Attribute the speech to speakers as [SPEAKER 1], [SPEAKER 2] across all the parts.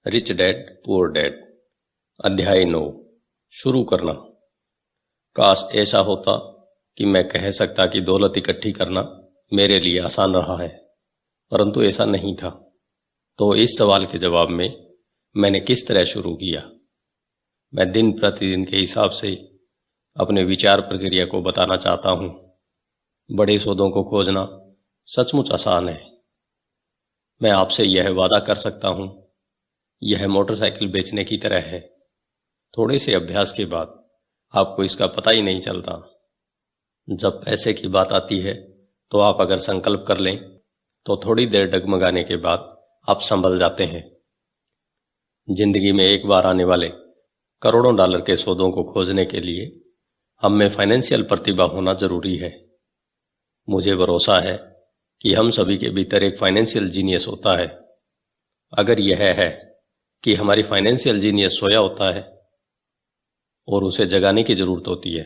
[SPEAKER 1] Rich dad poor dad अध्याय 9 शुरू करना। काश ऐसा होता कि मैं कह सकता कि दौलत इकट्ठी करना मेरे लिए आसान रहा है, परंतु ऐसा नहीं था। तो इस सवाल के जवाब में मैंने किस तरह शुरू किया। मैं दिन प्रतिदिन के हिसाब से अपने विचार प्रक्रिया को बताना चाहता हूँ। बड़े सौदों को खोजना सचमुच आसान है। मैं आपसे यह वादा कर सकता हूँ, यह मोटरसाइकिल बेचने की तरह है। थोड़े से अभ्यास के बाद आपको इसका पता ही नहीं चलता। जब पैसे की बात आती है तो आप अगर संकल्प कर लें तो थोड़ी देर डगमगाने के बाद आप संभल जाते हैं। जिंदगी में एक बार आने वाले करोड़ों डॉलर के सौदों को खोजने के लिए हम में फाइनेंशियल प्रतिभा होना जरूरी है। मुझे भरोसा है कि हम सभी के भीतर एक फाइनेंशियल जीनियस होता है। अगर यह है कि हमारी फाइनेंशियल जीनियस सोया होता है और उसे जगाने की जरूरत होती है।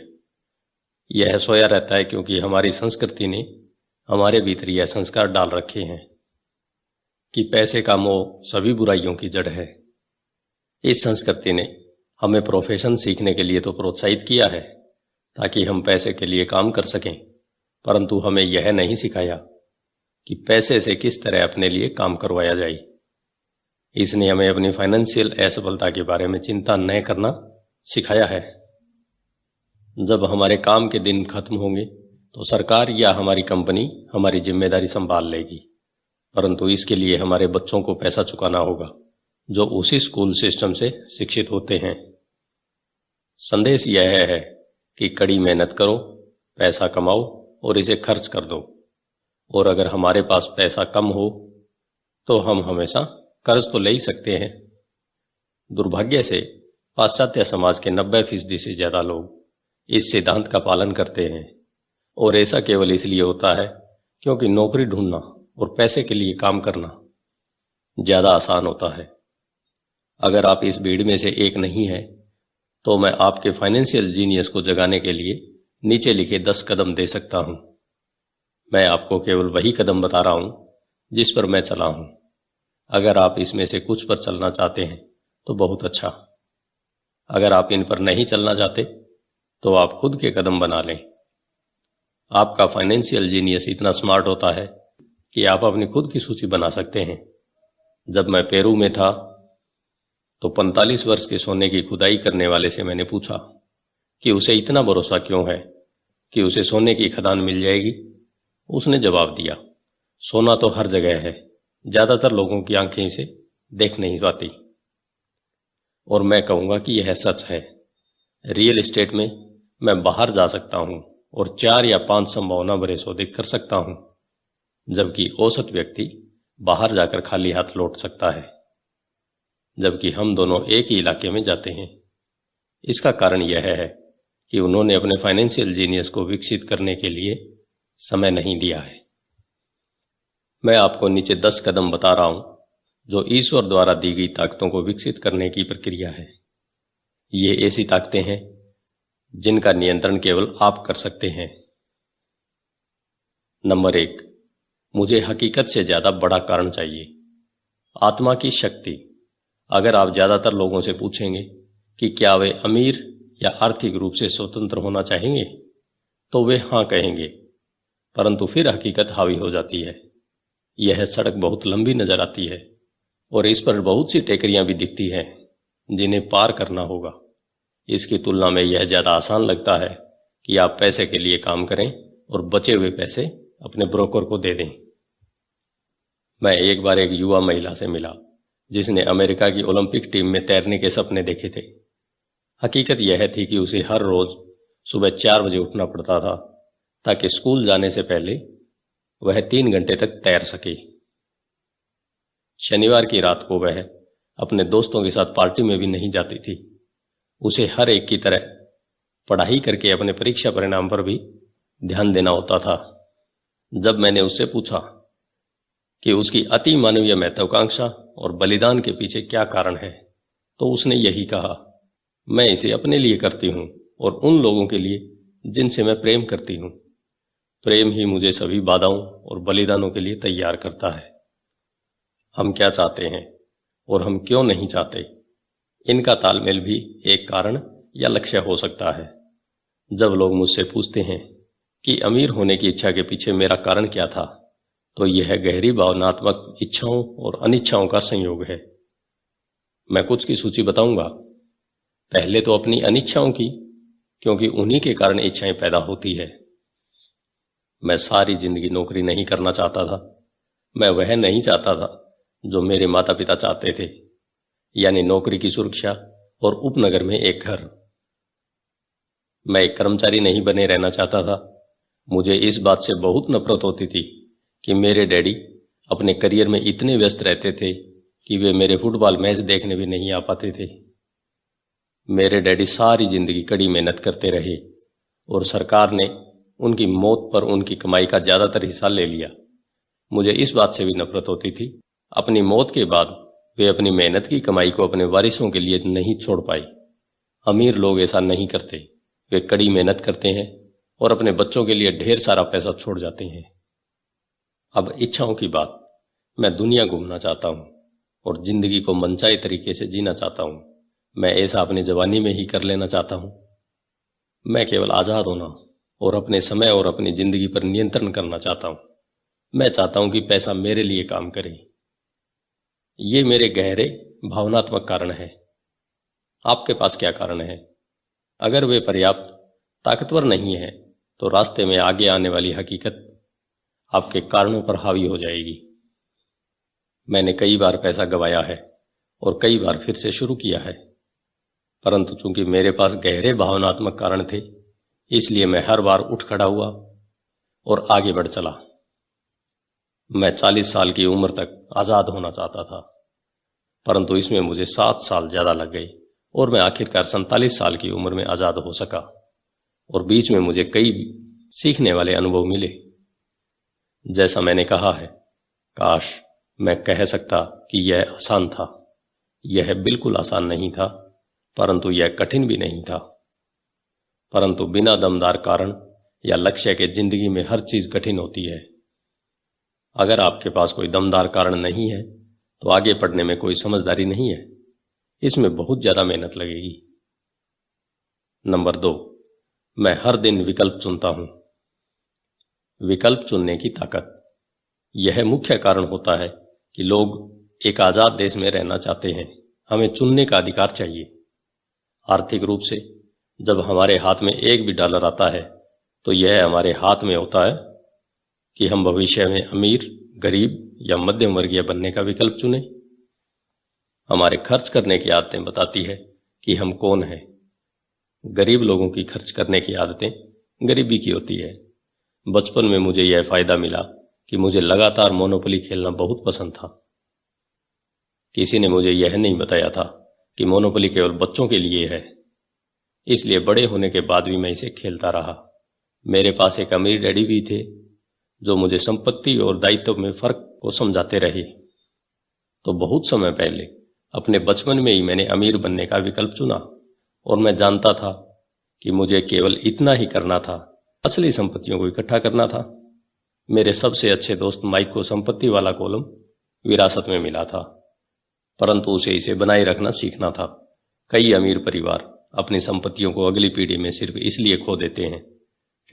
[SPEAKER 1] यह सोया रहता है क्योंकि हमारी संस्कृति ने हमारे भीतर यह संस्कार डाल रखे हैं कि पैसे का मोह सभी बुराइयों की जड़ है। इस संस्कृति ने हमें प्रोफेशन सीखने के लिए तो प्रोत्साहित किया है ताकि हम पैसे के लिए काम कर सकें, परंतु हमें यह नहीं सिखाया कि पैसे से किस तरह अपने लिए काम करवाया जाए। इसने हमें अपनी फाइनेंशियल असफलता के बारे में चिंता न करना सिखाया है। जब हमारे काम के दिन खत्म होंगे तो सरकार या हमारी कंपनी हमारी जिम्मेदारी संभाल लेगी, परंतु इसके लिए हमारे बच्चों को पैसा चुकाना होगा जो उसी स्कूल सिस्टम से शिक्षित होते हैं। संदेश यह है कि कड़ी मेहनत करो, पैसा कमाओ और इसे खर्च कर दो। और अगर हमारे पास पैसा कम हो तो हम हमेशा कर्ज तो ले ही सकते हैं। दुर्भाग्य से पाश्चात्य समाज के 90% से ज्यादा लोग इस सिद्धांत का पालन करते हैं, और ऐसा केवल इसलिए होता है क्योंकि नौकरी ढूंढना और पैसे के लिए काम करना ज्यादा आसान होता है। अगर आप इस भीड़ में से एक नहीं है तो मैं आपके फाइनेंशियल जीनियस को जगाने के लिए नीचे लिखे 10 कदम दे सकता हूं। मैं आपको केवल वही कदम बता रहा हूं जिस पर मैं चला हूं। अगर आप इसमें से कुछ पर चलना चाहते हैं तो बहुत अच्छा। अगर आप इन पर नहीं चलना चाहते तो आप खुद के कदम बना लें। आपका फाइनेंशियल जीनियस इतना स्मार्ट होता है कि आप अपनी खुद की सूची बना सकते हैं। जब मैं पेरू में था तो 45 वर्ष के सोने की खुदाई करने वाले से मैंने पूछा कि उसे इतना भरोसा क्यों है कि उसे सोने की खदान मिल जाएगी। उसने जवाब दिया, सोना तो हर जगह है, ज्यादातर लोगों की आंखें इसे देख नहीं पाती। और मैं कहूंगा कि यह सच है। रियल एस्टेट में मैं बाहर जा सकता हूं और 4 या 5 संभावना भरे सौदे कर सकता हूं, जबकि औसत व्यक्ति बाहर जाकर खाली हाथ लौट सकता है। जबकि हम दोनों एक ही इलाके में जाते हैं। इसका कारण यह है कि उन्होंने अपने फाइनेंशियल जीनियस को विकसित करने के लिए समय नहीं दिया है। मैं आपको नीचे 10 कदम बता रहा हूं जो ईश्वर द्वारा दी गई ताकतों को विकसित करने की प्रक्रिया है। ये ऐसी ताकतें हैं जिनका नियंत्रण केवल आप कर सकते हैं। नंबर 1, मुझे हकीकत से ज्यादा बड़ा कारण चाहिए। आत्मा की शक्ति। अगर आप ज्यादातर लोगों से पूछेंगे कि क्या वे अमीर या आर्थिक रूप से स्वतंत्र होना चाहेंगे तो वे हाँ कहेंगे, परंतु फिर हकीकत हावी हो जाती है। यह सड़क बहुत लंबी नजर आती है और इस पर बहुत सी टेकरियां भी दिखती हैं जिन्हें पार करना होगा। इसकी तुलना में यह ज्यादा आसान लगता है कि आप पैसे के लिए काम करें और बचे हुए पैसे अपने ब्रोकर को दे दें। मैं एक बार एक युवा महिला से मिला जिसने अमेरिका की ओलंपिक टीम में तैरने के सपने देखे थे। हकीकत यह थी कि उसे हर रोज सुबह 4 बजे उठना पड़ता था ताकि स्कूल जाने से पहले वह 3 घंटे तक तैर सके। शनिवार की रात को वह अपने दोस्तों के साथ पार्टी में भी नहीं जाती थी। उसे हर एक की तरह पढ़ाई करके अपने परीक्षा परिणाम पर भी ध्यान देना होता था। जब मैंने उससे पूछा कि उसकी अति मानवीय महत्वाकांक्षा और बलिदान के पीछे क्या कारण है, तो उसने यही कहा, मैं इसे अपने लिए करती हूँ और उन लोगों के लिए जिनसे मैं प्रेम करती हूँ। प्रेम ही मुझे सभी बाधाओं और बलिदानों के लिए तैयार करता है। हम क्या चाहते हैं और हम क्यों नहीं चाहते, इनका तालमेल भी एक कारण या लक्ष्य हो सकता है। जब लोग मुझसे पूछते हैं कि अमीर होने की इच्छा के पीछे मेरा कारण क्या था, तो यह गहरी भावनात्मक इच्छाओं और अनिच्छाओं का संयोग है। मैं कुछ की सूची बताऊंगा। पहले तो अपनी अनिच्छाओं की, क्योंकि उन्हीं के कारण इच्छाएं पैदा होती है। मैं सारी जिंदगी नौकरी नहीं करना चाहता था। मैं वह नहीं चाहता था जो मेरे माता पिता चाहते थे, यानी नौकरी की सुरक्षा और उपनगर में एक घर। मैं एक कर्मचारी नहीं बने रहना चाहता था। मुझे इस बात से बहुत नफरत होती थी कि मेरे डैडी अपने करियर में इतने व्यस्त रहते थे कि वे मेरे फुटबॉल मैच देखने भी नहीं आ पाते थे। मेरे डैडी सारी जिंदगी कड़ी मेहनत करते रहे और सरकार ने उनकी मौत पर उनकी कमाई का ज्यादातर हिस्सा ले लिया। मुझे इस बात से भी नफरत होती थी, अपनी मौत के बाद वे अपनी मेहनत की कमाई को अपने वारिसों के लिए नहीं छोड़ पाए। अमीर लोग ऐसा नहीं करते, वे कड़ी मेहनत करते हैं और अपने बच्चों के लिए ढेर सारा पैसा छोड़ जाते हैं। अब इच्छाओं की बात। मैं दुनिया घूमना चाहता हूँ और जिंदगी को मनचाहे तरीके से जीना चाहता हूँ। मैं ऐसा अपनी जवानी में ही कर लेना चाहता हूँ। मैं केवल आज़ाद होना और अपने समय और अपनी जिंदगी पर नियंत्रण करना चाहता हूँ। मैं चाहता हूँ कि पैसा मेरे लिए काम करे। ये मेरे गहरे भावनात्मक कारण है। आपके पास क्या कारण है? अगर वे पर्याप्त ताकतवर नहीं है तो रास्ते में आगे आने वाली हकीकत आपके कारणों पर हावी हो जाएगी। मैंने कई बार पैसा गंवाया है और कई बार फिर से शुरू किया है, परंतु चूंकि मेरे पास गहरे भावनात्मक कारण थे, इसलिए मैं हर बार उठ खड़ा हुआ और आगे बढ़ चला। मैं 40 साल की उम्र तक आज़ाद होना चाहता था, परंतु इसमें मुझे 7 साल ज़्यादा लग गए और मैं आखिरकार 47 साल की उम्र में आज़ाद हो सका। और बीच में मुझे कई सीखने वाले अनुभव मिले। जैसा मैंने कहा है, काश मैं कह सकता कि यह आसान था। यह बिल्कुल आसान नहीं था, परंतु यह कठिन भी नहीं था। परंतु बिना दमदार कारण या लक्ष्य के जिंदगी में हर चीज कठिन होती है। अगर आपके पास कोई दमदार कारण नहीं है तो आगे बढ़ने में कोई समझदारी नहीं है। इसमें बहुत ज्यादा मेहनत लगेगी। नंबर 2, मैं हर दिन विकल्प चुनता हूं। विकल्प चुनने की ताकत, यह मुख्य कारण होता है कि लोग एक आजाद देश में रहना चाहते हैं। हमें चुनने का अधिकार चाहिए। आर्थिक रूप से जब हमारे हाथ में एक भी डॉलर आता है तो यह हमारे हाथ में होता है कि हम भविष्य में अमीर, गरीब या मध्यम वर्गीय बनने का विकल्प चुनें। हमारे खर्च करने की आदतें बताती है कि हम कौन हैं। गरीब लोगों की खर्च करने की आदतें गरीबी की होती है। बचपन में मुझे यह फायदा मिला कि मुझे लगातार मोनोपोली खेलना बहुत पसंद था। किसी ने मुझे यह नहीं बताया था कि मोनोपोली केवल बच्चों के लिए है, इसलिए बड़े होने के बाद भी मैं इसे खेलता रहा। मेरे पास एक अमीर डैडी भी थे जो मुझे संपत्ति और दायित्व में फर्क को समझाते रहे। तो बहुत समय पहले अपने बचपन में ही मैंने अमीर बनने का विकल्प चुना और मैं जानता था कि मुझे केवल इतना ही करना था, असली संपत्तियों को इकट्ठा करना था। मेरे सबसे अच्छे दोस्त माइक को संपत्ति वाला कॉलम विरासत में मिला था, परंतु उसे इसे बनाए रखना सीखना था। कई अमीर परिवार अपनी संपत्तियों को अगली पीढ़ी में सिर्फ इसलिए खो देते हैं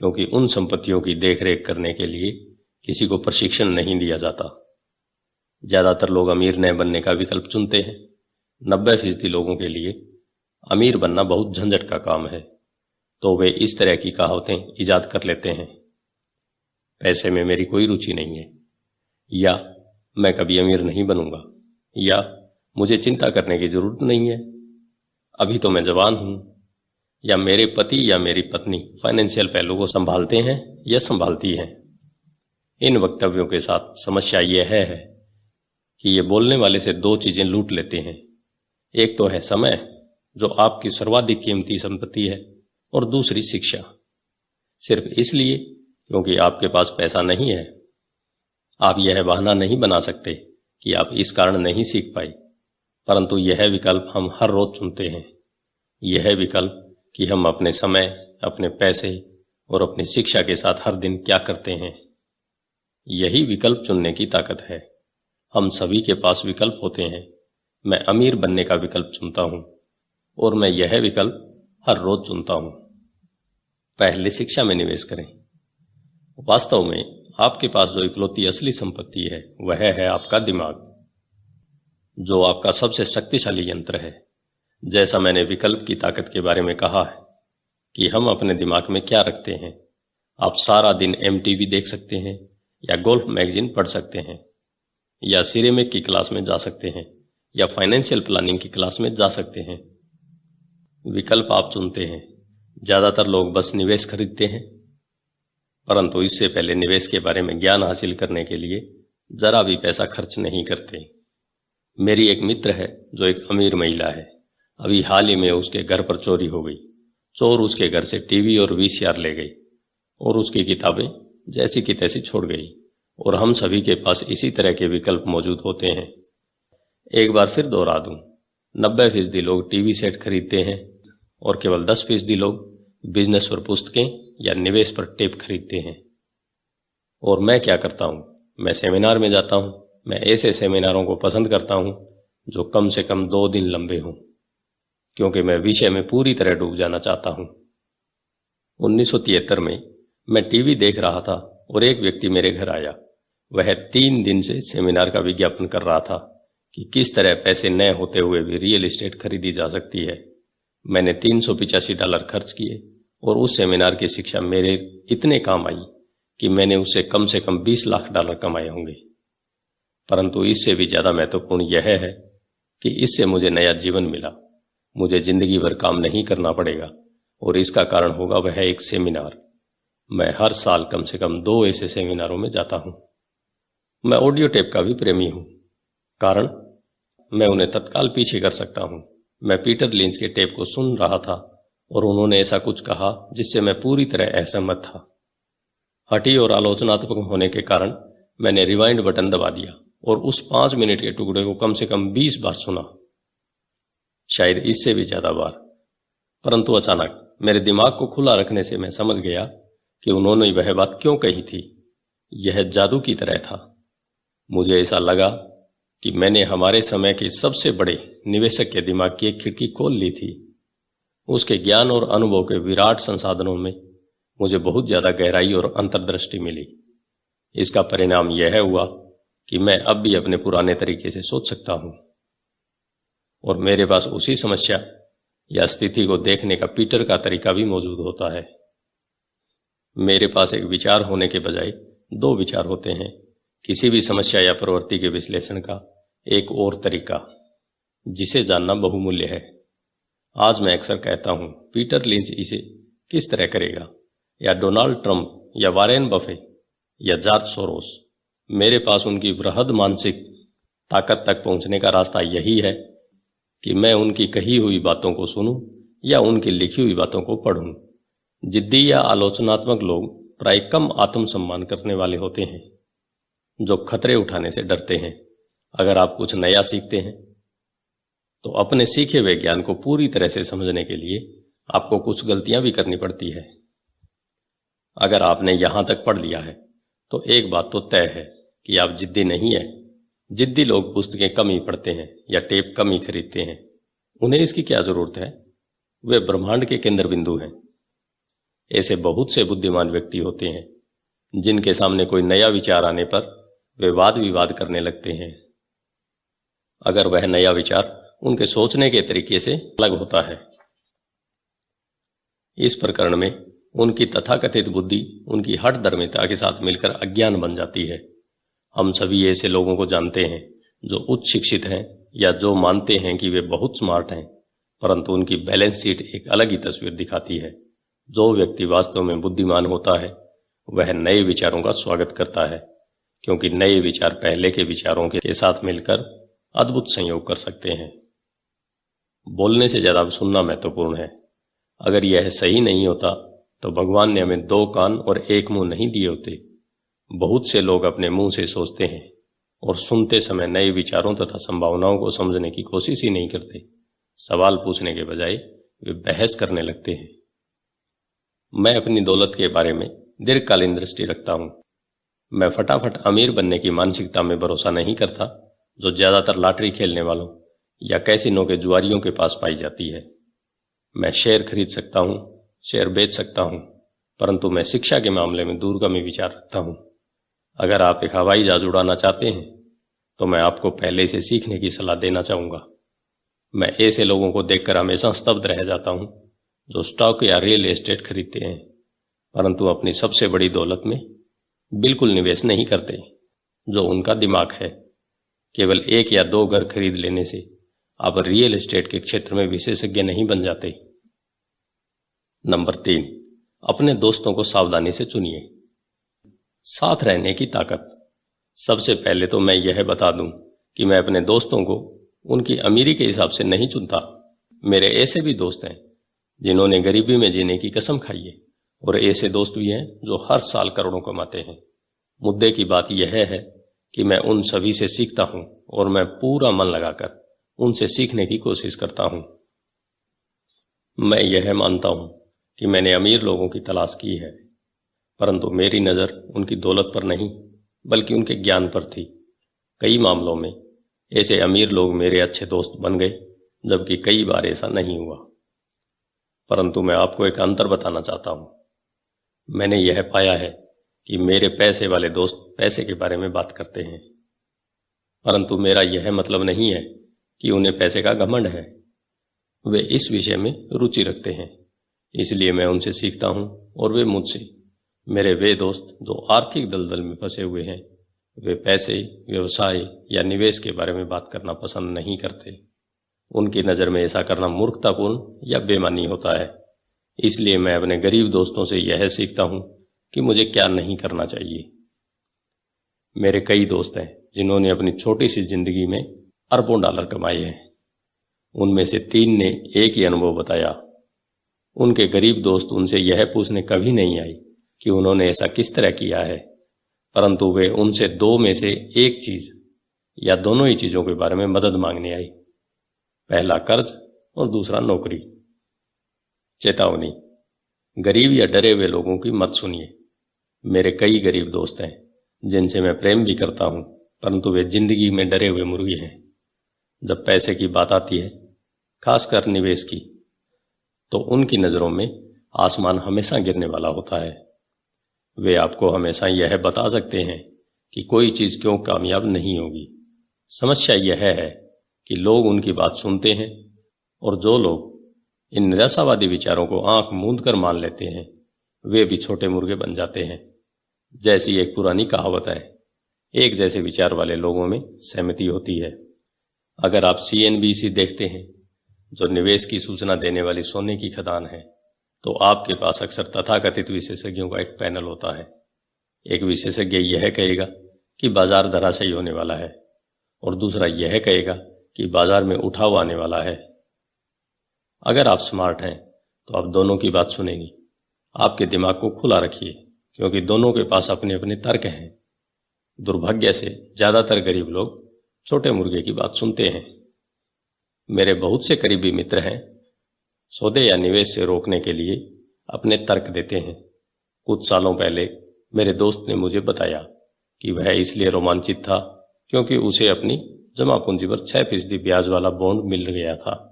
[SPEAKER 1] क्योंकि उन संपत्तियों की देखरेख करने के लिए किसी को प्रशिक्षण नहीं दिया जाता। ज्यादातर लोग अमीर न बनने का विकल्प चुनते हैं। 90% लोगों के लिए अमीर बनना बहुत झंझट का काम है, तो वे इस तरह की कहावतें इजाद कर लेते हैं। पैसे में मेरी कोई रुचि नहीं है, या मैं कभी अमीर नहीं बनूंगा, या मुझे चिंता करने की जरूरत नहीं है, अभी तो मैं जवान हूं, या मेरे पति या मेरी पत्नी फाइनेंशियल पहलू को संभालते हैं या संभालती हैं। इन वक्तव्यों के साथ समस्या यह है कि ये बोलने वाले से 2 चीजें लूट लेते हैं। एक तो है समय, जो आपकी सर्वाधिक कीमती संपत्ति है, और दूसरी शिक्षा। सिर्फ इसलिए क्योंकि आपके पास पैसा नहीं है, आप यह बहाना नहीं बना सकते कि आप इस कारण नहीं सीख पाए, परंतु यह विकल्प हम हर रोज चुनते हैं। यह विकल्प कि हम अपने समय, अपने पैसे और अपनी शिक्षा के साथ हर दिन क्या करते हैं। यही विकल्प चुनने की ताकत है। हम सभी के पास विकल्प होते हैं, मैं अमीर बनने का विकल्प चुनता हूं और मैं यह विकल्प हर रोज चुनता हूं। पहले शिक्षा में निवेश करें। वास्तव में आपके पास जो इकलौती असली संपत्ति है वह है आपका दिमाग, जो आपका सबसे शक्तिशाली यंत्र है। जैसा मैंने विकल्प की ताकत के बारे में कहा है कि हम अपने दिमाग में क्या रखते हैं। आप सारा दिन एमटीवी देख सकते हैं या गोल्फ मैगजीन पढ़ सकते हैं या सिरेमिक की क्लास में जा सकते हैं या फाइनेंशियल प्लानिंग की क्लास में जा सकते हैं। विकल्प आप चुनते हैं। ज्यादातर लोग बस निवेश खरीदते हैं, परंतु इससे पहले निवेश के बारे में ज्ञान हासिल करने के लिए जरा भी पैसा खर्च नहीं करते। मेरी एक मित्र है जो एक अमीर महिला है। अभी हाल ही में उसके घर पर चोरी हो गई। चोर उसके घर से टीवी और वीसीआर ले गई और उसकी किताबें जैसी की तैसी छोड़ गई। और हम सभी के पास इसी तरह के विकल्प मौजूद होते हैं। एक बार फिर दोहरा दूं, 90% लोग टीवी सेट खरीदते हैं और केवल 10% लोग बिजनेस पर पुस्तकें या निवेश पर टेप खरीदते हैं। और मैं क्या करता हूं? मैं सेमिनार में जाता हूं। मैं ऐसे सेमिनारों को पसंद करता हूं जो कम से कम 2 दिन लंबे हों, क्योंकि मैं विषय में पूरी तरह डूब जाना चाहता हूं। 1973 में मैं टीवी देख रहा था और एक व्यक्ति मेरे घर आया। वह 3 दिन से सेमिनार का विज्ञापन कर रहा था कि किस तरह पैसे न होते हुए भी रियल एस्टेट खरीदी जा सकती है। मैंने $385 खर्च किए और उस सेमिनार की शिक्षा मेरे इतने काम आई कि मैंने उससे कम से कम $20 लाख कमाए होंगे। परंतु इससे भी ज्यादा महत्वपूर्ण यह है कि इससे मुझे नया जीवन मिला। मुझे जिंदगी भर काम नहीं करना पड़ेगा और इसका कारण होगा वह एक सेमिनार। मैं हर साल कम से कम 2 ऐसे सेमिनारों में जाता हूं। मैं ऑडियो टेप का भी प्रेमी हूं, कारण मैं उन्हें तत्काल पीछे कर सकता हूं। मैं पीटर लिंच के टेप को सुन रहा था और उन्होंने ऐसा कुछ कहा जिससे मैं पूरी तरह असहमत था। हठी और आलोचनात्मक होने के कारण मैंने रिवाइंड बटन दबा दिया और उस 5 मिनट के टुकड़े को कम से कम 20 बार सुना, शायद इससे भी ज्यादा बार। परंतु अचानक मेरे दिमाग को खुला रखने से मैं समझ गया कि उन्होंने वह बात क्यों कही थी। यह जादू की तरह था। मुझे ऐसा लगा कि मैंने हमारे समय के सबसे बड़े निवेशक के दिमाग की एक खिड़की खोल ली थी। उसके ज्ञान और अनुभव के विराट संसाधनों में मुझे बहुत ज्यादा गहराई और अंतर्दृष्टि मिली। इसका परिणाम यह हुआ कि मैं अब भी अपने पुराने तरीके से सोच सकता हूं और मेरे पास उसी समस्या या स्थिति को देखने का पीटर का तरीका भी मौजूद होता है। मेरे पास एक विचार होने के बजाय 2 विचार होते हैं। किसी भी समस्या या प्रवृत्ति के विश्लेषण का एक और तरीका, जिसे जानना बहुमूल्य है। आज मैं अक्सर कहता हूं, पीटर लिंच इसे किस तरह करेगा, या डोनाल्ड ट्रंप या वारेन बफे या जॉर्ज सोरोस। मेरे पास उनकी वृहद मानसिक ताकत तक पहुंचने का रास्ता यही है कि मैं उनकी कही हुई बातों को सुनूं या उनकी लिखी हुई बातों को पढ़ूं। जिद्दी या आलोचनात्मक लोग प्राय कम आत्मसम्मान करने वाले होते हैं, जो खतरे उठाने से डरते हैं। अगर आप कुछ नया सीखते हैं तो अपने सीखे हुए ज्ञान को पूरी तरह से समझने के लिए आपको कुछ गलतियां भी करनी पड़ती है। अगर आपने यहां तक पढ़ लिया है तो एक बात तो तय है कि आप जिद्दी नहीं है। जिद्दी लोग पुस्तकें कम ही पढ़ते हैं या टेप कम ही खरीदते हैं। उन्हें इसकी क्या जरूरत है? वे ब्रह्मांड के केंद्र बिंदु हैं। ऐसे बहुत से बुद्धिमान व्यक्ति होते हैं जिनके सामने कोई नया विचार आने पर वे वाद विवाद करने लगते हैं, अगर वह नया विचार उनके सोचने के तरीके से अलग होता है। इस प्रकरण में उनकी तथाकथित बुद्धि उनकी हठधर्मिता के साथ मिलकर अज्ञान बन जाती है। हम सभी ऐसे लोगों को जानते हैं जो उच्च शिक्षित हैं या जो मानते हैं कि वे बहुत स्मार्ट हैं, परंतु उनकी बैलेंस शीट एक अलग ही तस्वीर दिखाती है। जो व्यक्ति वास्तव में बुद्धिमान होता है वह नए विचारों का स्वागत करता है, क्योंकि नए विचार पहले के विचारों के साथ मिलकर अद्भुत संयोग कर सकते हैं। बोलने से ज्यादा सुनना महत्वपूर्ण है। अगर यह सही नहीं होता तो भगवान ने हमें 2 कान और 1 मुंह नहीं दिए होते। बहुत से लोग अपने मुंह से सोचते हैं और सुनते समय नए विचारों तथा संभावनाओं को समझने की कोशिश ही नहीं करते। सवाल पूछने के बजाय वे बहस करने लगते हैं। मैं अपनी दौलत के बारे में दीर्घकालीन दृष्टि रखता हूं। मैं फटाफट अमीर बनने की मानसिकता में भरोसा नहीं करता जो ज्यादातर लॉटरी खेलने वालों या कैसीनो के जुआरियों के पास पाई जाती है। मैं शेयर खरीद सकता हूँ, शेयर बेच सकता हूँ, परंतु मैं शिक्षा के मामले में दूरगामी विचार रखता हूँ। अगर आप एक हवाई जहाज उड़ाना चाहते हैं तो मैं आपको पहले से सीखने की सलाह देना चाहूँगा। मैं ऐसे लोगों को देखकर हमेशा स्तब्ध रह जाता हूँ जो स्टॉक या रियल एस्टेट खरीदते हैं परंतु अपनी सबसे बड़ी दौलत में बिल्कुल निवेश नहीं करते जो उनका दिमाग है। केवल 1 या 2 घर खरीद लेने से आप रियल एस्टेट के क्षेत्र में विशेषज्ञ नहीं बन जाते। नंबर 3, अपने दोस्तों को सावधानी से चुनिए। साथ रहने की ताकत। सबसे पहले तो मैं यह बता दूं कि मैं अपने दोस्तों को उनकी अमीरी के हिसाब से नहीं चुनता। मेरे ऐसे भी दोस्त हैं जिन्होंने गरीबी में जीने की कसम खाई है और ऐसे दोस्त भी हैं जो हर साल करोड़ों कमाते हैं। मुद्दे की बात यह है कि मैं उन सभी से सीखता हूं और मैं पूरा मन लगाकर उनसे सीखने की कोशिश करता हूं। मैं यह मानता हूं कि मैंने अमीर लोगों की तलाश की है परंतु मेरी नज़र उनकी दौलत पर नहीं बल्कि उनके ज्ञान पर थी। कई मामलों में ऐसे अमीर लोग मेरे अच्छे दोस्त बन गए जबकि कई बार ऐसा नहीं हुआ। परंतु मैं आपको एक अंतर बताना चाहता हूं। मैंने यह पाया है कि मेरे पैसे वाले दोस्त पैसे के बारे में बात करते हैं परंतु मेरा यह मतलब नहीं है कि उन्हें पैसे का घमंड है। वे इस विषय में रुचि रखते हैं, इसलिए मैं उनसे सीखता हूं और वे मुझसे। मेरे वे दोस्त जो आर्थिक दलदल में फंसे हुए हैं वे पैसे, व्यवसाय या निवेश के बारे में बात करना पसंद नहीं करते। उनकी नज़र में ऐसा करना मूर्खतापूर्ण या बेईमानी होता है। इसलिए मैं अपने गरीब दोस्तों से यह सीखता हूं कि मुझे क्या नहीं करना चाहिए। मेरे कई दोस्त हैं जिन्होंने अपनी छोटी सी जिंदगी में अरबों डॉलर कमाए हैं। उनमें से 3 ने एक ही अनुभव बताया। उनके गरीब दोस्त उनसे यह पूछने कभी नहीं आए कि उन्होंने ऐसा किस तरह किया है, परंतु वे उनसे 2 में से एक चीज या दोनों ही चीजों के बारे में मदद मांगने आई। पहला कर्ज और दूसरा नौकरी। चेतावनी, गरीब या डरे हुए लोगों की मत सुनिए। मेरे कई गरीब दोस्त हैं जिनसे मैं प्रेम भी करता हूं परंतु वे जिंदगी में डरे हुए मुर्गे हैं। जब पैसे की बात आती है, खासकर निवेश की, तो उनकी नज़रों में आसमान हमेशा गिरने वाला होता है। वे आपको हमेशा यह बता सकते हैं कि कोई चीज़ क्यों कामयाब नहीं होगी। समस्या यह है कि लोग उनकी बात सुनते हैं और जो लोग इन निराशावादी विचारों को आंख मूंद कर मान लेते हैं वे भी छोटे मुर्गे बन जाते हैं। जैसी एक पुरानी कहावत है, एक जैसे विचार वाले लोगों में सहमति होती है। अगर आप CNBC देखते हैं जो निवेश की सूचना देने वाली सोने की खदान है, तो आपके पास अक्सर तथाकथित विशेषज्ञों का एक पैनल होता है। एक विशेषज्ञ यह कहेगा कि बाजार धराशायी होने वाला है और दूसरा यह कहेगा कि बाजार में उठाव आने वाला है। अगर आप स्मार्ट हैं तो आप दोनों की बात सुनेंगे। आपके दिमाग को खुला रखिए क्योंकि दोनों के पास अपने अपने तर्क हैं। दुर्भाग्य से ज्यादातर गरीब लोग छोटे मुर्गे की बात सुनते हैं। मेरे बहुत से करीबी मित्र हैं, सौदे या निवेश से रोकने के लिए अपने तर्क देते हैं। कुछ सालों पहले मेरे दोस्त ने मुझे बताया कि वह इसलिए रोमांचित था क्योंकि उसे अपनी जमा पूंजी पर 6% ब्याज वाला बॉन्ड मिल गया था।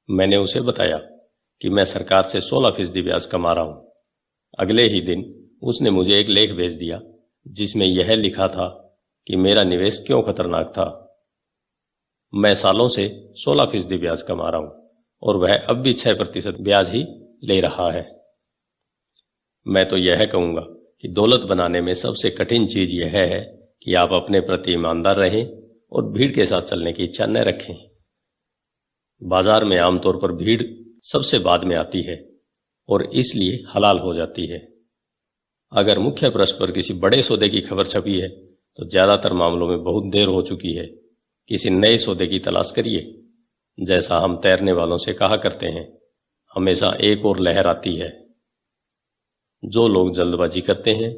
[SPEAKER 1] मैंने उसे बताया कि मैं सरकार से 16% ब्याज कमा रहा हूं। अगले ही दिन उसने मुझे एक लेख भेज दिया जिसमें यह लिखा था कि मेरा निवेश क्यों खतरनाक था। मैं सालों से 16% ब्याज कमा रहा हूं और वह अब भी 6% ब्याज ही ले रहा है। मैं तो यह कहूंगा कि दौलत बनाने में सबसे कठिन चीज यह है कि आप अपने प्रति ईमानदार रहें और भीड़ के साथ चलने की इच्छा न रखें। बाजार में आमतौर पर भीड़ सबसे बाद में आती है और इसलिए हलाल हो जाती है। अगर मुख्य पृष्ठ पर किसी बड़े सौदे की खबर छपी है तो ज्यादातर मामलों में बहुत देर हो चुकी है। किसी नए सौदे की तलाश करिए। जैसा हम तैरने वालों से कहा करते हैं, हमेशा एक और लहर आती है। जो लोग जल्दबाजी करते हैं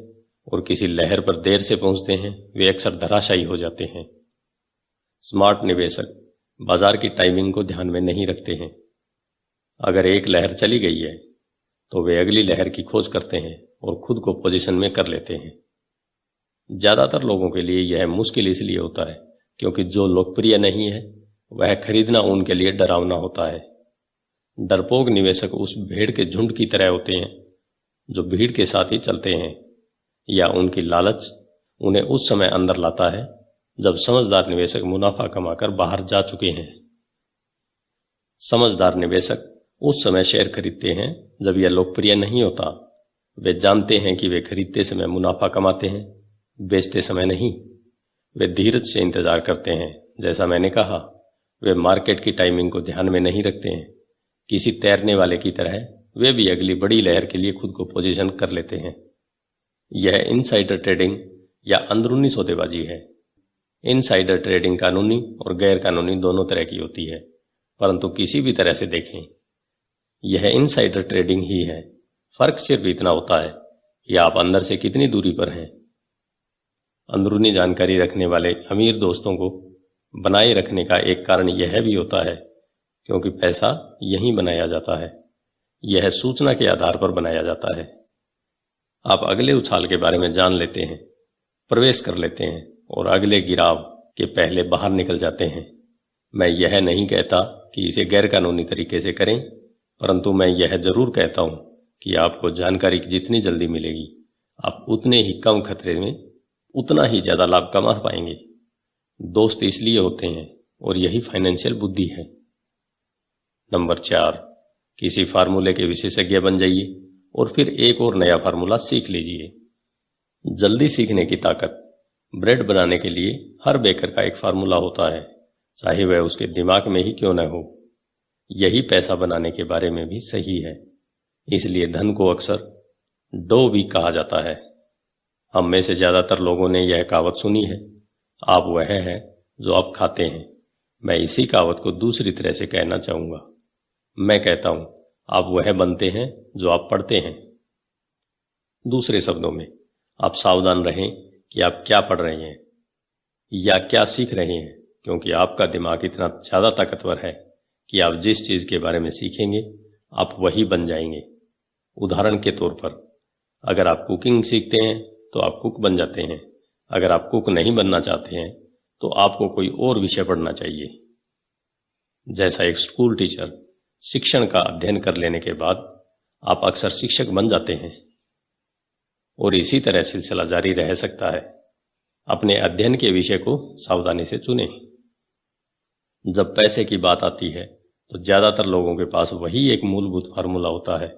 [SPEAKER 1] और किसी लहर पर देर से पहुंचते हैं वे अक्सर धराशायी हो जाते हैं। स्मार्ट निवेशक बाजार की टाइमिंग को ध्यान में नहीं रखते हैं। अगर एक लहर चली गई है तो वे अगली लहर की खोज करते हैं और खुद को पोजीशन में कर लेते हैं। ज्यादातर लोगों के लिए यह मुश्किल इसलिए होता है क्योंकि जो लोकप्रिय नहीं है वह खरीदना उनके लिए डरावना होता है। डरपोक निवेशक उस भेड़ के झुंड की तरह होते हैं जो भीड़ के साथ ही चलते हैं, या उनकी लालच उन्हें उस समय अंदर लाता है जब समझदार निवेशक मुनाफा कमाकर बाहर जा चुके हैं। समझदार निवेशक उस समय शेयर खरीदते हैं जब यह लोकप्रिय नहीं होता। वे जानते हैं कि वे खरीदते समय मुनाफा कमाते हैं, बेचते समय नहीं। वे धीरज से इंतजार करते हैं। जैसा मैंने कहा, वे मार्केट की टाइमिंग को ध्यान में नहीं रखते हैं। किसी तैरने वाले की तरह वे भी अगली बड़ी लहर के लिए खुद को पोजीशन कर लेते हैं। यह इनसाइडर ट्रेडिंग या अंदरूनी सौदेबाजी है। इनसाइडर ट्रेडिंग कानूनी और गैर कानूनी दोनों तरह की होती है, परंतु किसी भी तरह से देखें, यह इनसाइडर ट्रेडिंग ही है। फर्क सिर्फ इतना होता है कि आप अंदर से कितनी दूरी पर हैं। अंदरूनी जानकारी रखने वाले अमीर दोस्तों को बनाए रखने का एक कारण यह भी होता है क्योंकि पैसा यहीं बनाया जाता है। यह सूचना के आधार पर बनाया जाता है। आप अगले उछाल के बारे में जान लेते हैं, प्रवेश कर लेते हैं और अगले गिराव के पहले बाहर निकल जाते हैं। मैं यह नहीं कहता कि इसे गैरकानूनी तरीके से करें, परंतु मैं यह जरूर कहता हूं कि आपको जानकारी जितनी जल्दी मिलेगी, आप उतने ही कम खतरे में उतना ही ज्यादा लाभ कमा पाएंगे। दोस्त इसलिए होते हैं और यही फाइनेंशियल बुद्धि है। नंबर 4, किसी फार्मूले के विशेषज्ञ बन जाइए और फिर एक और नया फार्मूला सीख लीजिए। जल्दी सीखने की ताकत। ब्रेड बनाने के लिए हर बेकर का एक फार्मूला होता है, चाहे वह उसके दिमाग में ही क्यों न हो। यही पैसा बनाने के बारे में भी सही है। इसलिए धन को अक्सर डो भी कहा जाता है। हम में से ज्यादातर लोगों ने यह कहावत सुनी है, आप वह हैं जो आप खाते हैं। मैं इसी कहावत को दूसरी तरह से कहना चाहूंगा। मैं कहता हूं, आप वह बनते हैं जो आप पढ़ते हैं। दूसरे शब्दों में, आप सावधान रहें कि आप क्या पढ़ रहे हैं या क्या सीख रहे हैं, क्योंकि आपका दिमाग इतना ज्यादा ताकतवर है कि आप जिस चीज के बारे में सीखेंगे आप वही बन जाएंगे। उदाहरण के तौर पर, अगर आप कुकिंग सीखते हैं तो आप कुक बन जाते हैं। अगर आप कुक नहीं बनना चाहते हैं तो आपको कोई और विषय पढ़ना चाहिए। जैसा एक स्कूल टीचर शिक्षण का अध्ययन कर लेने के बाद आप अक्सर शिक्षक बन जाते हैं, और इसी तरह सिलसिला जारी रह सकता है। अपने अध्ययन के विषय को सावधानी से चुनें। जब पैसे की बात आती है तो ज्यादातर लोगों के पास वही एक मूलभूत फार्मूला होता है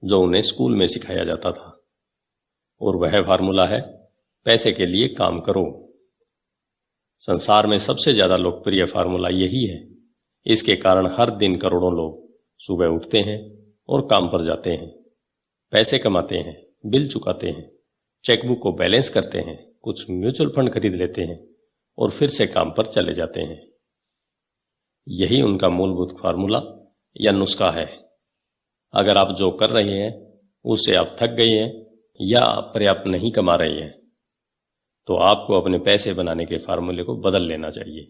[SPEAKER 1] जो उन्हें स्कूल में सिखाया जाता था, और वह फार्मूला है, पैसे के लिए काम करो। संसार में सबसे ज्यादा लोकप्रिय फार्मूला यही है। इसके कारण हर दिन करोड़ों लोग सुबह उठते हैं और काम पर जाते हैं, पैसे कमाते हैं, बिल चुकाते हैं, चेकबुक को बैलेंस करते हैं, कुछ म्यूचुअल फंड खरीद लेते हैं और फिर से काम पर चले जाते हैं। यही उनका मूलभूत फार्मूला या नुस्खा है। अगर आप जो कर रहे हैं उससे आप थक गए हैं या पर्याप्त नहीं कमा रहे हैं, तो आपको अपने पैसे बनाने के फार्मूले को बदल लेना चाहिए।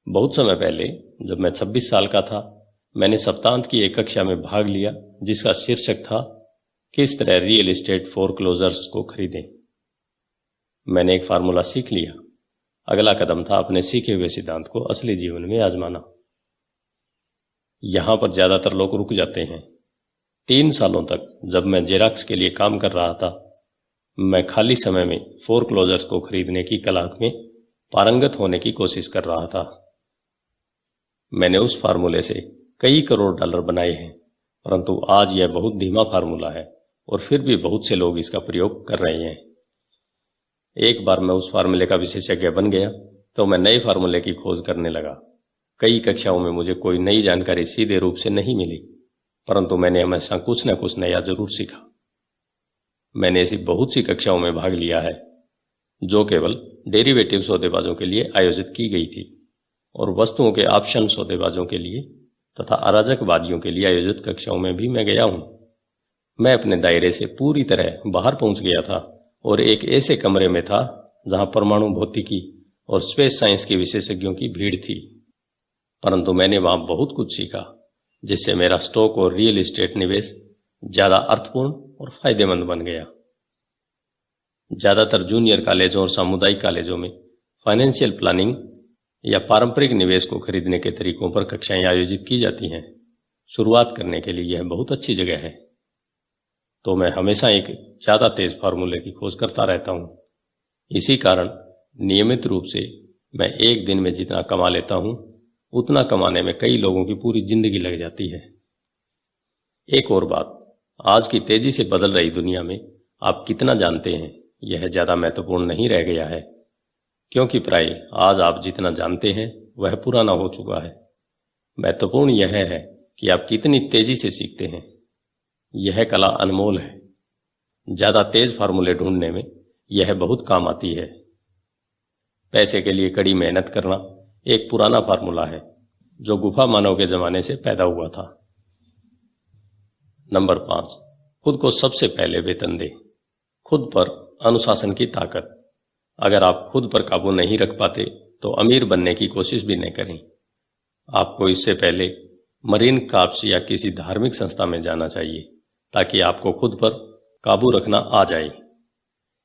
[SPEAKER 1] बहुत समय पहले जब मैं 26 साल का था, मैंने सप्तांत की एक कक्षा में भाग लिया जिसका शीर्षक था, किस तरह रियल एस्टेट फोरक्लोजर्स को खरीदें। मैंने एक फार्मूला सीख लिया। अगला कदम था अपने सीखे हुए सिद्धांत को असली जीवन में आजमाना। यहां पर ज्यादातर लोग रुक जाते हैं। 3 सालों तक जब मैं जेरॉक्स के लिए काम कर रहा था, मैं खाली समय में फोरक्लोजर्स को खरीदने की कला में पारंगत होने की कोशिश कर रहा था। मैंने उस फार्मूले से कई करोड़ डॉलर बनाए हैं, परंतु आज यह बहुत धीमा फार्मूला है और फिर भी बहुत से लोग इसका प्रयोग कर रहे हैं। एक बार मैं उस फार्मूले का विशेषज्ञ बन गया तो मैं नए फार्मूले की खोज करने लगा। कई कक्षाओं में मुझे कोई नई जानकारी सीधे रूप से नहीं मिली, परंतु मैंने हमेशा कुछ न कुछ नया जरूर सीखा। मैंने ऐसी बहुत सी कक्षाओं में भाग लिया है जो केवल डेरिवेटिव सौदेबाजों के लिए आयोजित की गई थी, और वस्तुओं के ऑप्शन सौदेबाजों के लिए तथा अराजकवादियों के लिए आयोजित कक्षाओं में भी मैं गया हूं। मैं अपने दायरे से पूरी तरह बाहर पहुंच गया था और एक ऐसे कमरे में था जहां परमाणु भौतिकी और स्पेस साइंस के विशेषज्ञों की भीड़ थी, परंतु मैंने वहां बहुत कुछ सीखा जिससे मेरा स्टॉक और रियल एस्टेट निवेश ज्यादा अर्थपूर्ण और फायदेमंद बन गया। ज्यादातर जूनियर कॉलेजों और सामुदायिक कॉलेजों में फाइनेंशियल प्लानिंग या पारंपरिक निवेश को खरीदने के तरीकों पर कक्षाएं आयोजित की जाती हैं। शुरुआत करने के लिए यह बहुत अच्छी जगह है। तो मैं हमेशा एक ज़्यादा तेज फार्मूले की खोज करता रहता हूँ। इसी कारण नियमित रूप से मैं एक दिन में जितना कमा लेता हूँ उतना कमाने में कई लोगों की पूरी जिंदगी लग जाती है। एक और बात, आज की तेजी से बदल रही दुनिया में आप कितना जानते हैं यह ज़्यादा महत्वपूर्ण नहीं रह गया है, क्योंकि प्राय आज आप जितना जानते हैं वह पुराना हो चुका है। महत्वपूर्ण यह है कि आप कितनी तेजी से सीखते हैं। यह कला अनमोल है। ज़्यादा तेज फार्मूले ढूंढने में यह बहुत काम आती है। पैसे के लिए कड़ी मेहनत करना एक पुराना फार्मूला है जो गुफा मानव के जमाने से पैदा हुआ था। नंबर 5, खुद को सबसे पहले वेतन दें। खुद पर अनुशासन की ताकत। अगर आप खुद पर काबू नहीं रख पाते तो अमीर बनने की कोशिश भी न करें। आपको इससे पहले मरीन कॉर्प्स या किसी धार्मिक संस्था में जाना चाहिए ताकि आपको खुद पर काबू रखना आ जाए।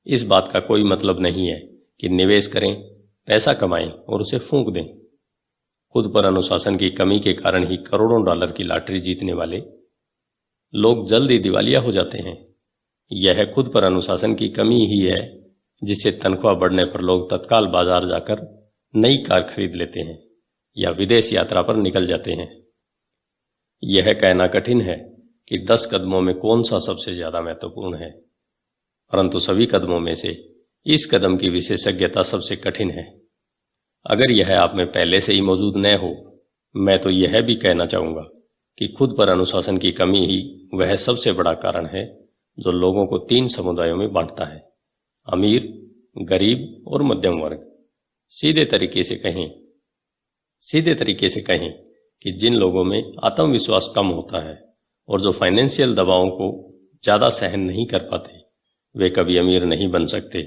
[SPEAKER 1] इस बात का कोई मतलब नहीं है कि निवेश करें, पैसा कमाएं और उसे फूंक दें। खुद पर अनुशासन की कमी के कारण ही करोड़ों डॉलर की लॉटरी जीतने वाले लोग जल्द ही दिवालिया हो जाते हैं। यह खुद पर अनुशासन की कमी ही है जिससे तनख्वाह बढ़ने पर लोग तत्काल बाजार जाकर नई कार खरीद लेते हैं या विदेश यात्रा पर निकल जाते हैं। यह कहना कठिन है कि 10 कदमों में कौन सा सबसे ज्यादा महत्वपूर्ण है, परंतु सभी कदमों में से इस कदम की विशेषज्ञता सबसे कठिन है। अगर यह आप में पहले से ही मौजूद न हो, मैं तो यह भी कहना चाहूंगा कि खुद पर अनुशासन की कमी ही वह सबसे बड़ा कारण है जो लोगों को 3 समुदायों में बांटता है: अमीर, गरीब और मध्यम वर्ग। सीधे तरीके से कहें कि जिन लोगों में आत्मविश्वास कम होता है और जो फाइनेंशियल दबावों को ज़्यादा सहन नहीं कर पाते, वे कभी अमीर नहीं बन सकते।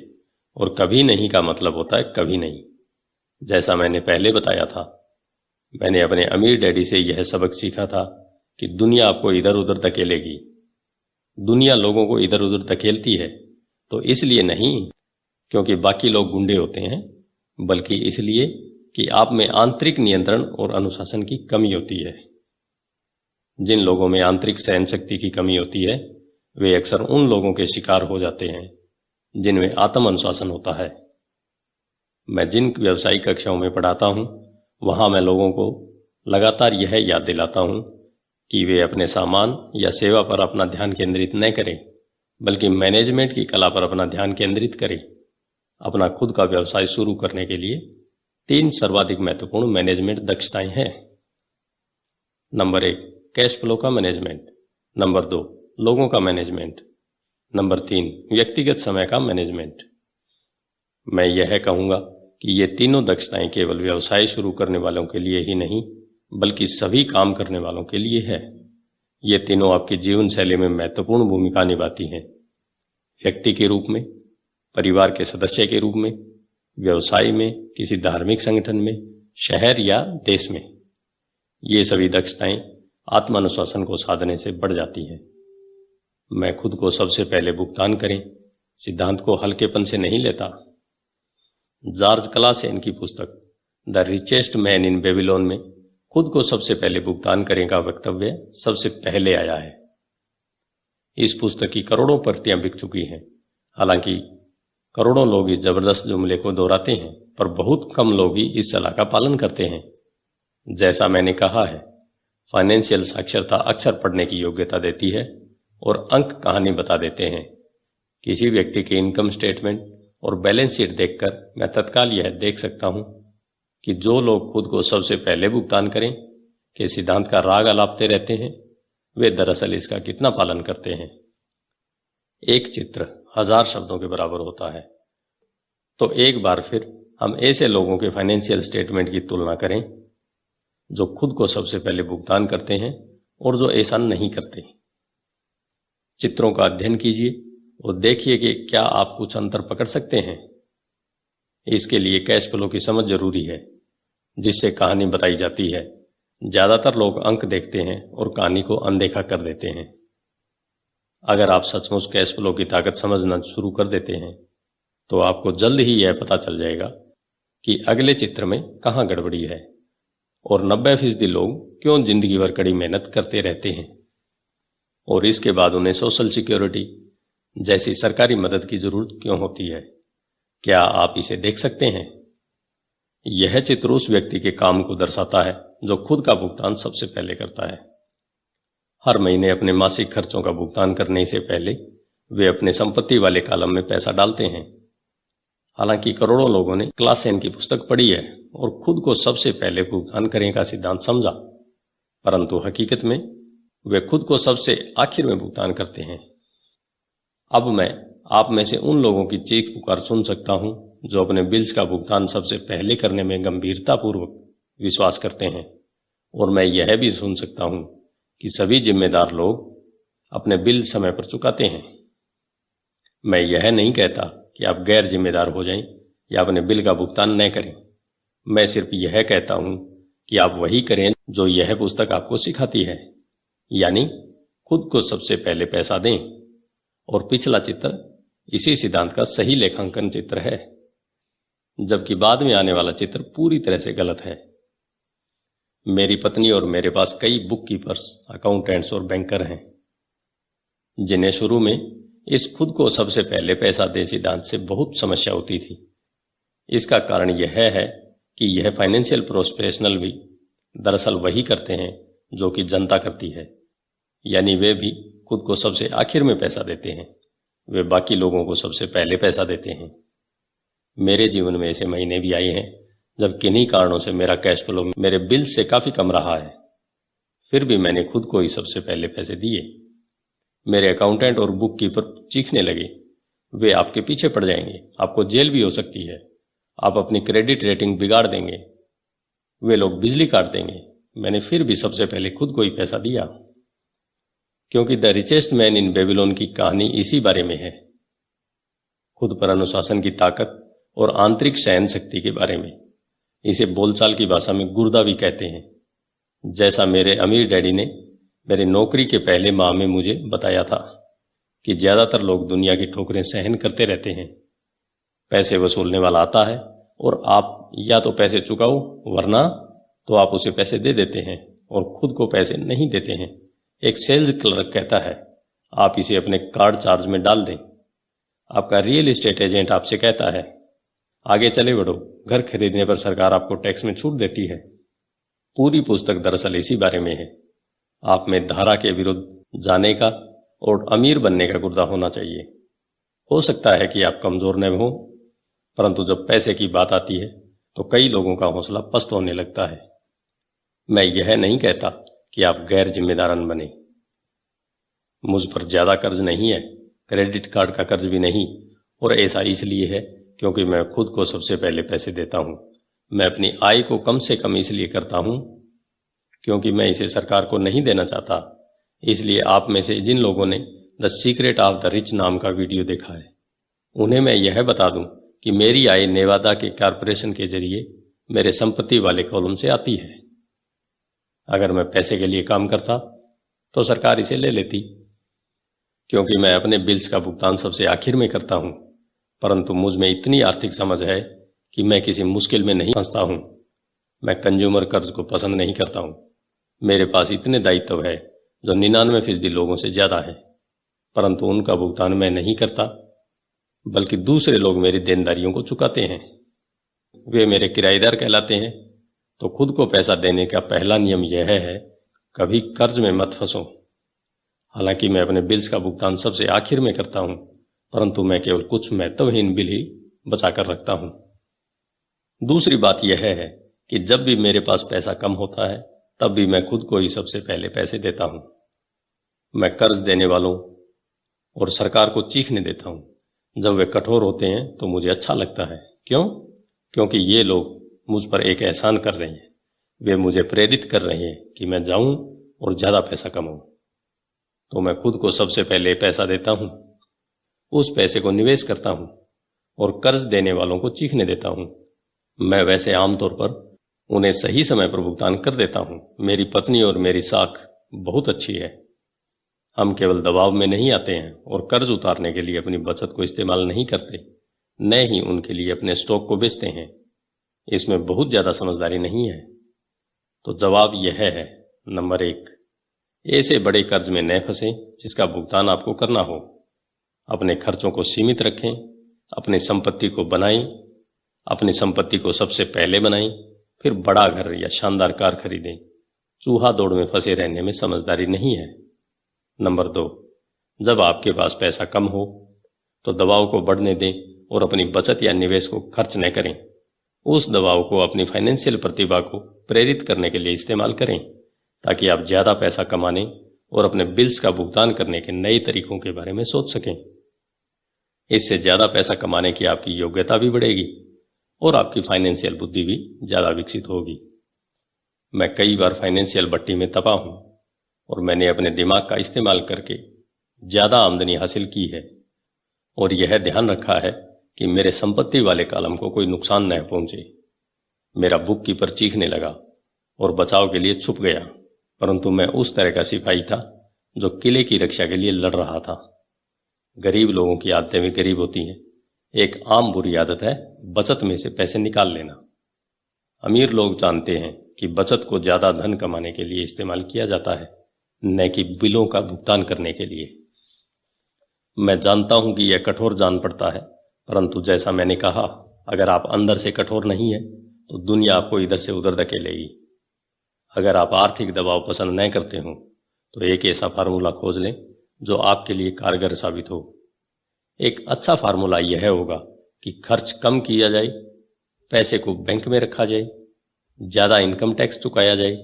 [SPEAKER 1] और कभी नहीं का मतलब होता है कभी नहीं। जैसा मैंने पहले बताया था, मैंने अपने अमीर डैडी से यह सबक सीखा था कि दुनिया आपको इधर उधर धकेलेगी। दुनिया लोगों को इधर उधर धकेलती है तो इसलिए नहीं क्योंकि बाकी लोग गुंडे होते हैं, बल्कि इसलिए कि आप में आंतरिक नियंत्रण और अनुशासन की कमी होती है। जिन लोगों में आंतरिक सहन शक्ति की कमी होती है वे अक्सर उन लोगों के शिकार हो जाते हैं जिनमें आत्म अनुशासन होता है। मैं जिन व्यावसायिक कक्षाओं में पढ़ाता हूं वहां मैं लोगों को लगातार यह याद दिलाता हूं कि वे अपने सामान या सेवा पर अपना ध्यान केंद्रित न करें, बल्कि मैनेजमेंट की कला पर अपना ध्यान केंद्रित करें। अपना खुद का व्यवसाय शुरू करने के लिए 3 सर्वाधिक महत्वपूर्ण मैनेजमेंट दक्षताएं हैं। नंबर 1, कैश फ्लो का मैनेजमेंट। नंबर 2, लोगों का मैनेजमेंट। नंबर 3, व्यक्तिगत समय का मैनेजमेंट। मैं यह कहूंगा कि ये तीनों दक्षताएं केवल व्यवसाय शुरू करने वालों के लिए ही नहीं बल्कि सभी काम करने वालों के लिए है। ये तीनों आपकी जीवन शैली में महत्वपूर्ण भूमिका निभाती हैं। व्यक्ति के रूप में, परिवार के सदस्य के रूप में, व्यवसाय में, किसी धार्मिक संगठन में, शहर या देश में। ये सभी दक्षताएं आत्मानुशासन को साधने से बढ़ जाती हैं। मैं खुद को सबसे पहले भुगतान करें सिद्धांत को हल्केपन से नहीं लेता। जॉर्ज क्लासेन की पुस्तक the richest man in Babylon में खुद को सबसे पहले भुगतान करें का वक्तव्य सबसे पहले आया है। इस पुस्तक की करोड़ों प्रतियां बिक चुकी हैं। हालांकि करोड़ों लोग इस जबरदस्त जुमले को दोहराते हैं, पर बहुत कम लोग ही इस सलाह का पालन करते हैं। जैसा मैंने कहा है, फाइनेंशियल साक्षरता अक्सर पढ़ने की योग्यता देती है और अंक कहानी बता देते हैं। किसी व्यक्ति के इनकम स्टेटमेंट और बैलेंस शीट देखकर मैं तत्काल यह देख सकता हूं कि जो लोग खुद को सबसे पहले भुगतान करें के सिद्धांत का राग अलापते रहते हैं, वे दरअसल इसका कितना पालन करते हैं। एक चित्र 1000 शब्दों के बराबर होता है। तो एक बार फिर हम ऐसे लोगों के फाइनेंशियल स्टेटमेंट की तुलना करें जो खुद को सबसे पहले भुगतान करते हैं और जो ऐसा नहीं करते। चित्रों का अध्ययन कीजिए और देखिए कि क्या आप कुछ अंतर पकड़ सकते हैं। इसके लिए कैश फ्लो की समझ जरूरी है जिससे कहानी बताई जाती है। ज्यादातर लोग अंक देखते हैं और कहानी को अनदेखा कर देते हैं। अगर आप सचमुच कैश फ्लो की ताकत समझना शुरू कर देते हैं तो आपको जल्द ही यह पता चल जाएगा कि अगले चित्र में कहाँ गड़बड़ी है और 90% लोग क्यों जिंदगी भर कड़ी मेहनत करते रहते हैं और इसके बाद उन्हें सोशल सिक्योरिटी जैसी सरकारी मदद की जरूरत क्यों होती है। क्या आप इसे देख सकते हैं? यह चित्र उस व्यक्ति के काम को दर्शाता है जो खुद का भुगतान सबसे पहले करता है। हर महीने अपने मासिक खर्चों का भुगतान करने से पहले वे अपने संपत्ति वाले कॉलम में पैसा डालते हैं। हालांकि करोड़ों लोगों ने क्लास 10 की पुस्तक पढ़ी है और खुद को सबसे पहले भुगतान करें का सिद्धांत समझा, परंतु हकीकत में वे खुद को सबसे आखिर में भुगतान करते हैं। अब मैं आप में से उन लोगों की चीख पुकार सुन सकता हूं जो अपने बिल्स का भुगतान सबसे पहले करने में गंभीरतापूर्वक विश्वास करते हैं, और मैं यह भी सुन सकता हूं कि सभी जिम्मेदार लोग अपने बिल समय पर चुकाते हैं। मैं यह नहीं कहता कि आप गैर जिम्मेदार हो जाएं या अपने बिल का भुगतान न करें। मैं सिर्फ यह कहता हूं कि आप वही करें जो यह पुस्तक आपको सिखाती है, यानी खुद को सबसे पहले पैसा दें। और पिछला चित्र इसी सिद्धांत का सही लेखांकन चित्र है, जबकि बाद में आने वाला चित्र पूरी तरह से गलत है। मेरी पत्नी और मेरे पास कई बुक कीपर्स, अकाउंटेंट्स और बैंकर हैं, जिन्हें शुरू में इस खुद को सबसे पहले पैसा दे सिद्धांत से बहुत समस्या होती थी। इसका कारण यह है कि यह फाइनेंशियल प्रोफेशनल भी दरअसल वही करते हैं जो कि जनता करती है, यानी वे भी खुद को सबसे आखिर में पैसा देते हैं। वे बाकी लोगों को सबसे पहले पैसा देते हैं। मेरे जीवन में ऐसे महीने भी आए हैं जब किन्हीं कारणों से मेरा कैश फ्लो मेरे बिल से काफी कम रहा है, फिर भी मैंने खुद को ही सबसे पहले पैसे दिए। मेरे अकाउंटेंट और बुक कीपर चीखने लगे, वे आपके पीछे पड़ जाएंगे, आपको जेल भी हो सकती है, आप अपनी क्रेडिट रेटिंग बिगाड़ देंगे, वे लोग बिजली काट देंगे। मैंने फिर भी सबसे पहले खुद को ही पैसा दिया, क्योंकि the richest man in Babylon की कहानी इसी बारे में है, खुद पर अनुशासन की ताकत और आंतरिक सहन शक्ति के बारे में। इसे बोलचाल की भाषा में गुर्दा भी कहते हैं। जैसा मेरे अमीर डैडी ने मेरे नौकरी के पहले माह में मुझे बताया था कि ज्यादातर लोग दुनिया की ठोकरें सहन करते रहते हैं। पैसे वसूलने वाला आता है और आप या तो पैसे चुकाओ, वरना तो आप उसे पैसे दे देते हैं और खुद को पैसे नहीं देते हैं। एक सेल्स क्लर्क कहता है, आप इसे अपने कार्ड चार्ज में डाल दें। आपका रियल एस्टेट एजेंट आपसे कहता है, आगे चले बढ़ो, घर खरीदने पर सरकार आपको टैक्स में छूट देती है। पूरी पुस्तक दरअसल इसी बारे में है। आप में धारा के विरुद्ध जाने का और अमीर बनने का गुर्दा होना चाहिए। हो सकता है कि आप कमजोर न हो, परंतु जब पैसे की बात आती है तो कई लोगों का हौसला पस्त होने लगता है। मैं यह नहीं कहता कि आप गैर जिम्मेदारन बने। मुझ पर ज्यादा कर्ज नहीं है, क्रेडिट कार्ड का कर्ज भी नहीं, और ऐसा इसलिए है क्योंकि मैं खुद को सबसे पहले पैसे देता हूं। मैं अपनी आय को कम से कम इसलिए करता हूं क्योंकि मैं इसे सरकार को नहीं देना चाहता। इसलिए आप में से जिन लोगों ने the secret of the rich नाम का वीडियो देखा है, उन्हें मैं यह बता दूं कि मेरी आय नेवादा के कॉरपोरेशन के जरिए मेरे संपत्ति वाले कॉलम से आती है। अगर मैं पैसे के लिए काम करता तो सरकार इसे ले लेती, क्योंकि मैं अपने बिल्स का भुगतान सबसे आखिर में करता हूं। परंतु मुझ में इतनी आर्थिक समझ है कि मैं किसी मुश्किल में नहीं फंसता हूं। मैं कंज्यूमर कर्ज को पसंद नहीं करता हूं। मेरे पास इतने दायित्व है जो 99% लोगों से ज्यादा है, परंतु उनका भुगतान मैं नहीं करता, बल्कि दूसरे लोग मेरी देनदारियों को चुकाते हैं। वे मेरे किराएदार कहलाते हैं। तो खुद को पैसा देने का पहला नियम यह है, कभी कर्ज में मत फंसो। हालांकि मैं अपने बिल्स का भुगतान सबसे आखिर में करता हूं, परंतु मैं केवल कुछ महत्वहीन बिल ही बचा कर रखता हूं। दूसरी बात यह है कि जब भी मेरे पास पैसा कम होता है, तब भी मैं खुद को ही सबसे पहले पैसे देता हूं। मैं कर्ज देने वालों और सरकार को चीखने देता हूं। जब वे कठोर होते हैं तो मुझे अच्छा लगता है। क्यों? क्योंकि ये लोग मुझ पर एक एहसान कर रहे हैं। वे मुझे प्रेरित कर रहे हैं कि मैं जाऊं और ज्यादा पैसा कमाऊं। तो मैं खुद को सबसे पहले पैसा देता हूं, उस पैसे को निवेश करता हूं और कर्ज देने वालों को चीखने देता हूं। मैं वैसे आमतौर पर उन्हें सही समय पर भुगतान कर देता हूं। मेरी पत्नी और मेरी साख बहुत अच्छी है। हम केवल दबाव में नहीं आते हैं और कर्ज उतारने के लिए अपनी बचत को इस्तेमाल नहीं करते, न ही उनके लिए अपने स्टॉक को बेचते हैं। इसमें बहुत ज्यादा समझदारी नहीं है। तो जवाब यह है, नंबर 1, ऐसे बड़े कर्ज में न फंसें जिसका भुगतान आपको करना हो। अपने खर्चों को सीमित रखें, अपनी संपत्ति को बनाएं, अपनी संपत्ति को सबसे पहले बनाएं, फिर बड़ा घर या शानदार कार खरीदें। चूहा दौड़ में फंसे रहने में समझदारी नहीं है। नंबर 2, जब आपके पास पैसा कम हो तो दबाव को बढ़ने दें और अपनी बचत या निवेश को खर्च न करें। उस दबाव को अपनी फाइनेंशियल प्रतिभा को प्रेरित करने के लिए इस्तेमाल करें, ताकि आप ज्यादा पैसा कमाने और अपने बिल्स का भुगतान करने के नए तरीकों के बारे में सोच सकें। इससे ज्यादा पैसा कमाने की आपकी योग्यता भी बढ़ेगी और आपकी फाइनेंशियल बुद्धि भी ज्यादा विकसित होगी। मैं कई बार फाइनेंशियल भट्टी में तपा हूं और मैंने अपने दिमाग का इस्तेमाल करके ज्यादा आमदनी हासिल की है और यह ध्यान रखा है कि मेरे संपत्ति वाले कॉलम को कोई नुकसान न पहुंचे। मेरा बुक कीपर चीखने लगा और बचाव के लिए छुप गया, परंतु मैं उस तरह का सिपाही था जो किले की रक्षा के लिए लड़ रहा था। गरीब लोगों की आदतें भी गरीब होती हैं। एक आम बुरी आदत है बचत में से पैसे निकाल लेना। अमीर लोग जानते हैं कि बचत को ज्यादा धन कमाने के लिए इस्तेमाल किया जाता है, न कि बिलों का भुगतान करने के लिए। मैं जानता हूं कि यह कठोर जान पड़ता है, परंतु जैसा मैंने कहा, अगर आप अंदर से कठोर नहीं है तो दुनिया आपको इधर से उधर धकेलेगी। अगर आप आर्थिक दबाव पसंद न करते हो तो एक ऐसा फार्मूला खोज लें जो आपके लिए कारगर साबित हो। एक अच्छा फार्मूला यह होगा कि खर्च कम किया जाए, पैसे को बैंक में रखा जाए, ज्यादा इनकम टैक्स चुकाया जाए,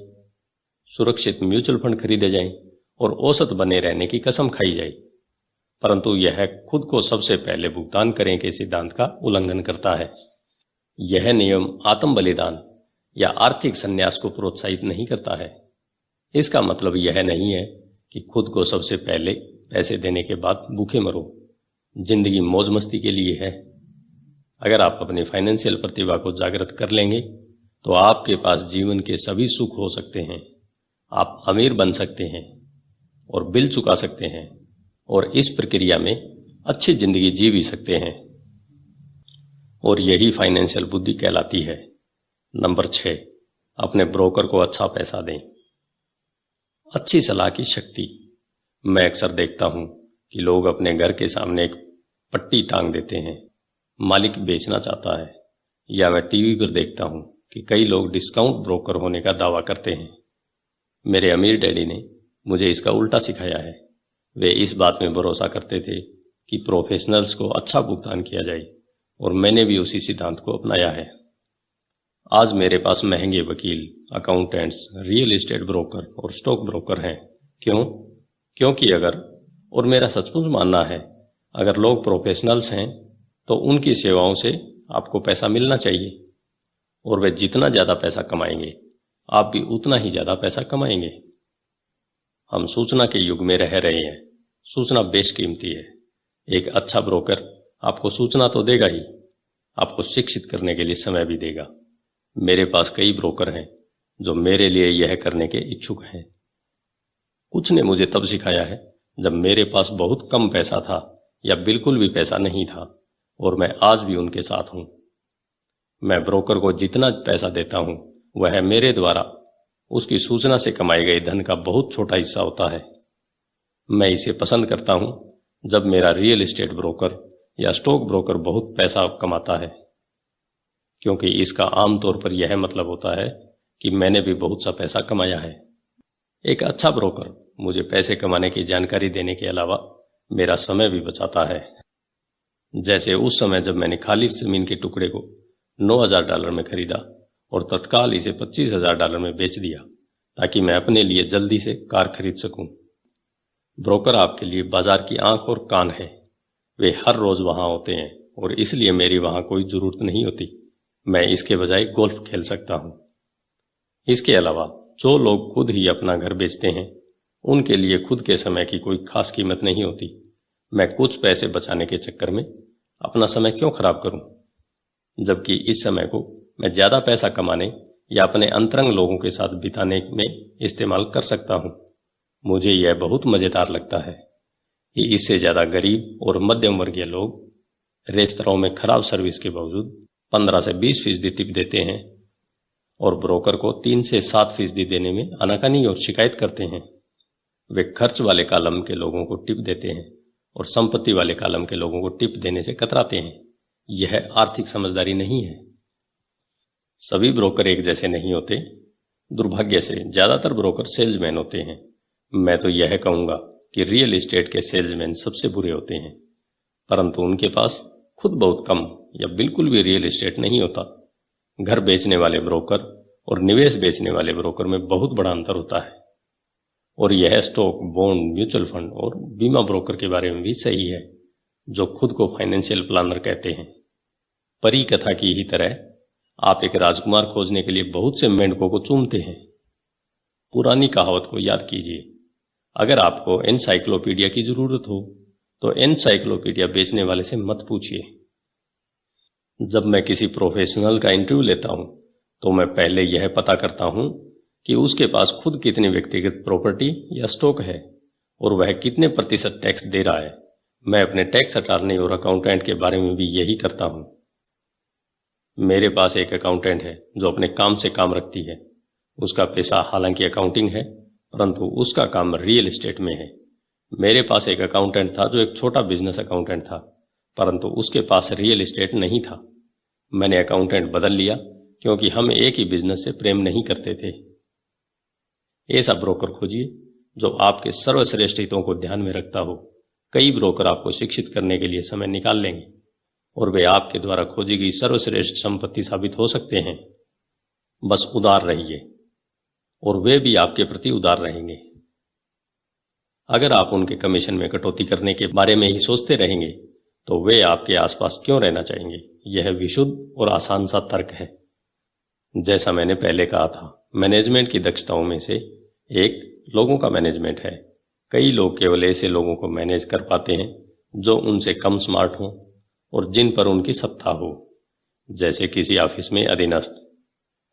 [SPEAKER 1] सुरक्षित म्यूचुअल फंड खरीदे जाएं और औसत बने रहने की कसम खाई जाए। परंतु यह खुद को सबसे पहले भुगतान करें के सिद्धांत का उल्लंघन करता है। यह नियम आत्म बलिदान या आर्थिक संन्यास को प्रोत्साहित नहीं करता है। इसका मतलब यह नहीं है कि खुद को सबसे पहले पैसे देने के बाद भूखे मरो। जिंदगी मौज मस्ती के लिए है। अगर आप अपनी फाइनेंशियल प्रतिभा को जागृत कर लेंगे तो आपके पास जीवन के सभी सुख हो सकते हैं। आप अमीर बन सकते हैं और बिल चुका सकते हैं और इस प्रक्रिया में अच्छी जिंदगी जी भी सकते हैं। और यही फाइनेंशियल बुद्धि कहलाती है। नंबर 6, अपने ब्रोकर को अच्छा पैसा दें। अच्छी सलाह की शक्ति। मैं अक्सर देखता हूं कि लोग अपने घर के सामने एक पट्टी टांग देते हैं, मालिक बेचना चाहता है। या मैं टीवी पर देखता हूं कि कई लोग डिस्काउंट ब्रोकर होने का दावा करते हैं। मेरे अमीर डैडी ने मुझे इसका उल्टा सिखाया है। वे इस बात में भरोसा करते थे कि प्रोफेशनल्स को अच्छा भुगतान किया जाए और मैंने भी उसी सिद्धांत को अपनाया है। आज मेरे पास महंगे वकील, अकाउंटेंट्स, रियल एस्टेट ब्रोकर और स्टॉक ब्रोकर हैं। क्यों? क्योंकि और मेरा सचमुच मानना है, अगर लोग प्रोफेशनल्स हैं तो उनकी सेवाओं से आपको पैसा मिलना चाहिए और वे जितना ज्यादा पैसा कमाएंगे आप भी उतना ही ज्यादा पैसा कमाएंगे। हम सूचना के युग में रह रहे हैं। सूचना बेशकीमती है। एक अच्छा ब्रोकर आपको सूचना तो देगा ही, आपको शिक्षित करने के लिए समय भी देगा। मेरे पास कई ब्रोकर हैं जो मेरे लिए यह करने के इच्छुक हैं। कुछ ने मुझे तब सिखाया है जब मेरे पास बहुत कम पैसा था या बिल्कुल भी पैसा नहीं था, और मैं आज भी उनके साथ हूं। मैं ब्रोकर को जितना पैसा देता हूं वह मेरे द्वारा उसकी सूचना से कमाए गए धन का बहुत छोटा हिस्सा होता है। मैं इसे पसंद करता हूं जब मेरा रियल एस्टेट ब्रोकर या स्टॉक ब्रोकर बहुत पैसा कमाता है, क्योंकि इसका आमतौर पर यह मतलब होता है कि मैंने भी बहुत सा पैसा कमाया है। एक अच्छा ब्रोकर मुझे पैसे कमाने की जानकारी देने के अलावा मेरा समय भी बचाता है। जैसे उस समय जब मैंने खाली जमीन के टुकड़े को $9,000 में खरीदा और तत्काल इसे $25,000 में बेच दिया ताकि मैं अपने लिए जल्दी से कार खरीद सकूं। ब्रोकर आपके लिए बाजार की आंख और कान है। वे हर रोज वहां होते हैं और इसलिए मेरी वहां कोई जरूरत नहीं होती। मैं इसके बजाय गोल्फ खेल सकता हूं। इसके अलावा जो लोग खुद ही अपना घर बेचते हैं उनके लिए खुद के समय की कोई खास कीमत नहीं होती। मैं कुछ पैसे बचाने के चक्कर में अपना समय क्यों खराब करूं, जबकि इस समय को मैं ज्यादा पैसा कमाने या अपने अंतरंग लोगों के साथ बिताने में इस्तेमाल कर सकता हूं। मुझे यह बहुत मजेदार लगता है कि इससे ज्यादा गरीब और मध्यम वर्गीय लोग रेस्तरां में खराब सर्विस के बावजूद 15 से 20% टिप देते हैं और ब्रोकर को 3 से 7% देने में आनाकानी और शिकायत करते हैं। वे खर्च वाले कॉलम के लोगों को टिप देते हैं और संपत्ति वाले कॉलम के लोगों को टिप देने से कतराते हैं। यह आर्थिक समझदारी नहीं है। सभी ब्रोकर एक जैसे नहीं होते। दुर्भाग्य से ज्यादातर ब्रोकर सेल्समैन होते हैं। मैं तो यह कहूंगा कि रियल एस्टेट के सेल्समैन सबसे बुरे होते हैं, परंतु उनके पास खुद बहुत कम या बिल्कुल भी रियल एस्टेट नहीं होता। घर बेचने वाले ब्रोकर और निवेश बेचने वाले ब्रोकर में बहुत बड़ा अंतर होता है, और यह स्टॉक, बॉन्ड, म्यूचुअल फंड और बीमा ब्रोकर के बारे में भी सही है, जो खुद को फाइनेंशियल प्लानर कहते हैं। परी कथा की ही तरह आप एक राजकुमार खोजने के लिए बहुत से मेंढकों को चूमते हैं। पुरानी कहावत को याद कीजिए, अगर आपको एनसाइक्लोपीडिया की जरूरत हो तो एनसाइक्लोपीडिया बेचने वाले से मत पूछिए। जब मैं किसी प्रोफेशनल का इंटरव्यू लेता हूं तो मैं पहले यह पता करता हूं कि उसके पास खुद कितनी व्यक्तिगत प्रॉपर्टी या स्टॉक है और वह कितने प्रतिशत टैक्स दे रहा है। मैं अपने टैक्स अटॉर्नी और अकाउंटेंट के बारे में भी यही करता हूं। मेरे पास एक अकाउंटेंट है जो अपने काम से काम रखती है। उसका पेशा हालांकि अकाउंटिंग है, परंतु उसका काम रियल एस्टेट में है। मेरे पास एक अकाउंटेंट था जो एक छोटा बिजनेस अकाउंटेंट था, परंतु उसके पास रियल एस्टेट नहीं था। मैंने अकाउंटेंट बदल लिया क्योंकि हम एक ही बिजनेस से प्रेम नहीं करते थे। ऐसा ब्रोकर खोजिए जो आपके सर्वश्रेष्ठ हितों को ध्यान में रखता हो। कई ब्रोकर आपको शिक्षित करने के लिए समय निकाल लेंगे और वे आपके द्वारा खोजी गई सर्वश्रेष्ठ संपत्ति साबित हो सकते हैं। बस उदार रहिए और वे भी आपके प्रति उदार रहेंगे। अगर आप उनके कमीशन में कटौती करने के बारे में ही सोचते रहेंगे तो वे आपके आसपास क्यों रहना चाहेंगे। यह विशुद्ध और आसान सा तर्क है। जैसा मैंने पहले कहा था, मैनेजमेंट की दक्षताओं में से एक लोगों का मैनेजमेंट है। कई लोग केवल ऐसे लोगों को मैनेज कर पाते हैं जो उनसे कम स्मार्ट हों और जिन पर उनकी सत्ता हो। जैसे किसी ऑफिस में अधीनस्थ,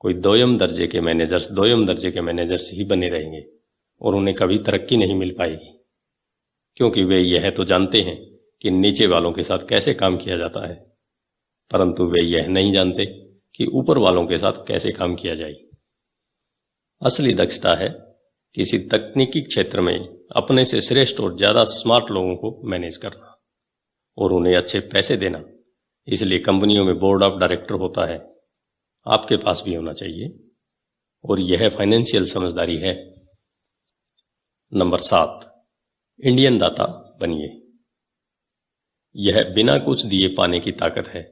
[SPEAKER 1] कोई दोयम दर्जे के मैनेजर्स ही बने रहेंगे और उन्हें कभी तरक्की नहीं मिल पाएगी, क्योंकि वे यह तो जानते हैं कि नीचे वालों के साथ कैसे काम किया जाता है, परंतु वे यह नहीं जानते कि ऊपर वालों के साथ कैसे काम किया जाए। असली दक्षता है किसी तकनीकी क्षेत्र में अपने से श्रेष्ठ और ज्यादा स्मार्ट लोगों को मैनेज करना और उन्हें अच्छे पैसे देना। इसलिए कंपनियों में बोर्ड ऑफ डायरेक्टर होता है, आपके पास भी होना चाहिए, और यह फाइनेंशियल समझदारी है। नंबर 7, इंडियन दाता बनिए। यह बिना कुछ दिए पाने की ताकत है।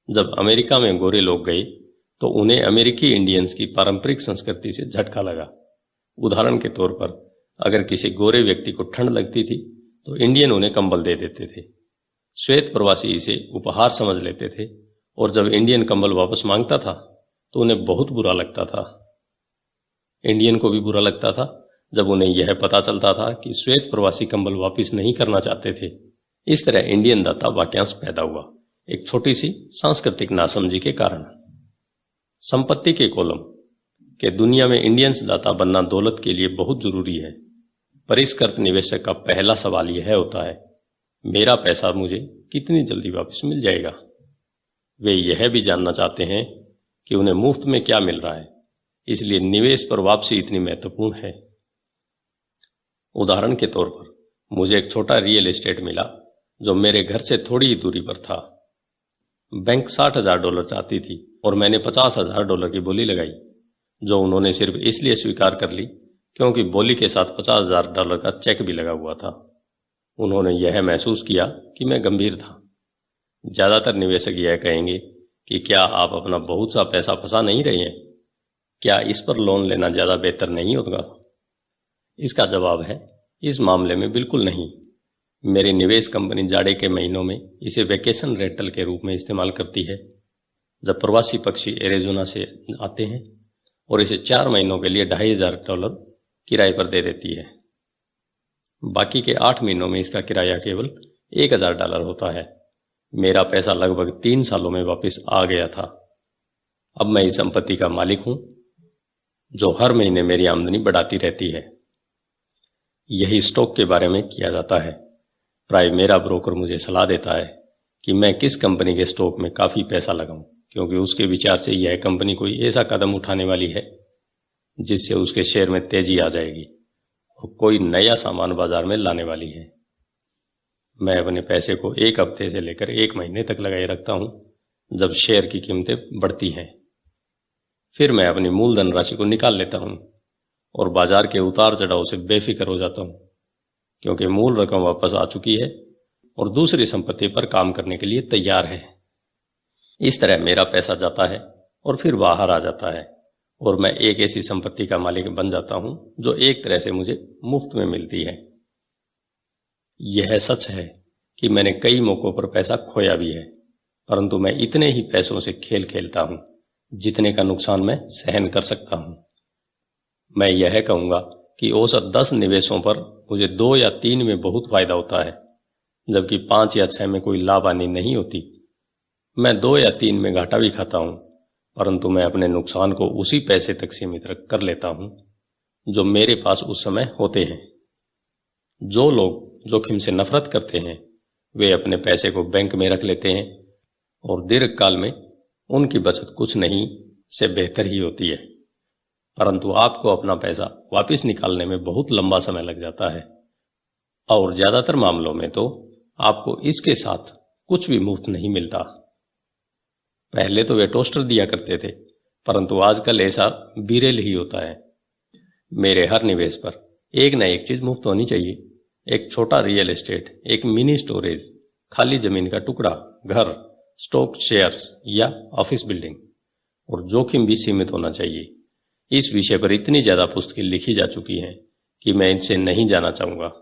[SPEAKER 1] जब अमेरिका में गोरे लोग गए तो उन्हें अमेरिकी इंडियंस की पारंपरिक संस्कृति से झटका लगा। उदाहरण के तौर पर, अगर किसी गोरे व्यक्ति को ठंड लगती थी तो इंडियन उन्हें कंबल दे देते थे। श्वेत प्रवासी इसे उपहार समझ लेते थे और जब इंडियन कंबल वापस मांगता था तो उन्हें बहुत बुरा लगता था। इंडियन को भी बुरा लगता था जब उन्हें यह पता चलता था कि श्वेत प्रवासी कंबल वापस नहीं करना चाहते थे। इस तरह इंडियन दाता वाक्यांश पैदा हुआ, एक छोटी सी सांस्कृतिक नासमझी के कारण। संपत्ति के कॉलम के दुनिया में इंडियंस दाता बनना दौलत के लिए बहुत जरूरी है। परिष्कृत निवेशक का पहला सवाल यह होता है, मेरा पैसा मुझे कितनी जल्दी वापस मिल जाएगा। वे यह भी जानना चाहते हैं कि उन्हें मुफ्त में क्या मिल रहा है, इसलिए निवेश पर वापसी इतनी महत्वपूर्ण है। उदाहरण के तौर पर, मुझे एक छोटा रियल एस्टेट मिला जो मेरे घर से थोड़ी ही दूरी पर था। बैंक $60,000 चाहती थी और मैंने $50,000 की बोली लगाई, जो उन्होंने सिर्फ इसलिए स्वीकार कर ली क्योंकि बोली के साथ $50,000 का चेक भी लगा हुआ था। उन्होंने यह महसूस किया कि मैं गंभीर था। ज्यादातर निवेशक यह कहेंगे कि क्या आप अपना बहुत सा पैसा फंसा नहीं रहे हैं, क्या इस पर लोन लेना ज्यादा बेहतर नहीं होगा। इसका जवाब है, इस मामले में बिल्कुल नहीं। मेरी निवेश कंपनी जाड़े के महीनों में इसे वेकेशन रेंटल के रूप में इस्तेमाल करती है, जब प्रवासी पक्षी एरिज़ोना से आते हैं, और इसे 4 महीनों के लिए $2,500 किराए पर दे देती है। बाकी के 8 महीनों में इसका किराया केवल $1,000 होता है। मेरा पैसा लगभग 3 सालों में वापस आ गया था। अब मैं इस संपत्ति का मालिक हूं जो हर महीने मेरी आमदनी बढ़ाती रहती है। यही स्टॉक के बारे में किया जाता है। प्राय मेरा ब्रोकर मुझे सलाह देता है कि मैं किस कंपनी के स्टॉक में काफ़ी पैसा लगाऊं, क्योंकि उसके विचार से यह कंपनी कोई ऐसा कदम उठाने वाली है जिससे उसके शेयर में तेजी आ जाएगी और कोई नया सामान बाजार में लाने वाली है। मैं अपने पैसे को 1 हफ्ते से लेकर 1 महीने तक लगाए रखता हूं, जब शेयर की कीमतें बढ़ती हैं। फिर मैं अपनी मूलधन राशि को निकाल लेता हूं और बाजार के उतार चढ़ाव से बेफिक्र हो जाता हूं, क्योंकि मूल रकम वापस आ चुकी है और दूसरी संपत्ति पर काम करने के लिए तैयार है। इस तरह मेरा पैसा जाता है और फिर बाहर आ जाता है और मैं एक ऐसी संपत्ति का मालिक बन जाता हूं जो एक तरह से मुझे मुफ्त में मिलती है। यह सच है कि मैंने कई मौकों पर पैसा खोया भी है, परंतु मैं इतने ही पैसों से खेल खेलता हूं जितने का नुकसान मैं सहन कर सकता हूं। मैं यह कहूंगा कि औसत 10 निवेशों पर मुझे 2 या 3 में बहुत फायदा होता है, जबकि 5 या 6 में कोई लाभ हानि नहीं होती। मैं 2 या 3 में घाटा भी खाता हूं, परंतु मैं अपने नुकसान को उसी पैसे तक सीमित कर लेता हूं जो मेरे पास उस समय होते हैं। जो लोग जोखिम से नफरत करते हैं वे अपने पैसे को बैंक में रख लेते हैं और दीर्घकाल में उनकी बचत कुछ नहीं से बेहतर ही होती है, परंतु आपको अपना पैसा वापस निकालने में बहुत लंबा समय लग जाता है और ज्यादातर मामलों में तो आपको इसके साथ कुछ भी मुफ्त नहीं मिलता। पहले तो वे टोस्टर दिया करते थे, परंतु आजकल ऐसा बिरेल ही होता है। मेरे हर निवेश पर एक न एक चीज मुफ्त होनी चाहिए। एक छोटा रियल एस्टेट, एक मिनी स्टोरेज, खाली जमीन का टुकड़ा, घर, स्टॉक शेयर्स या ऑफिस बिल्डिंग, और जोखिम भी सीमित होना चाहिए। इस विषय पर इतनी ज्यादा पुस्तकें लिखी जा चुकी हैं कि मैं इनसे नहीं जाना चाहूंगा।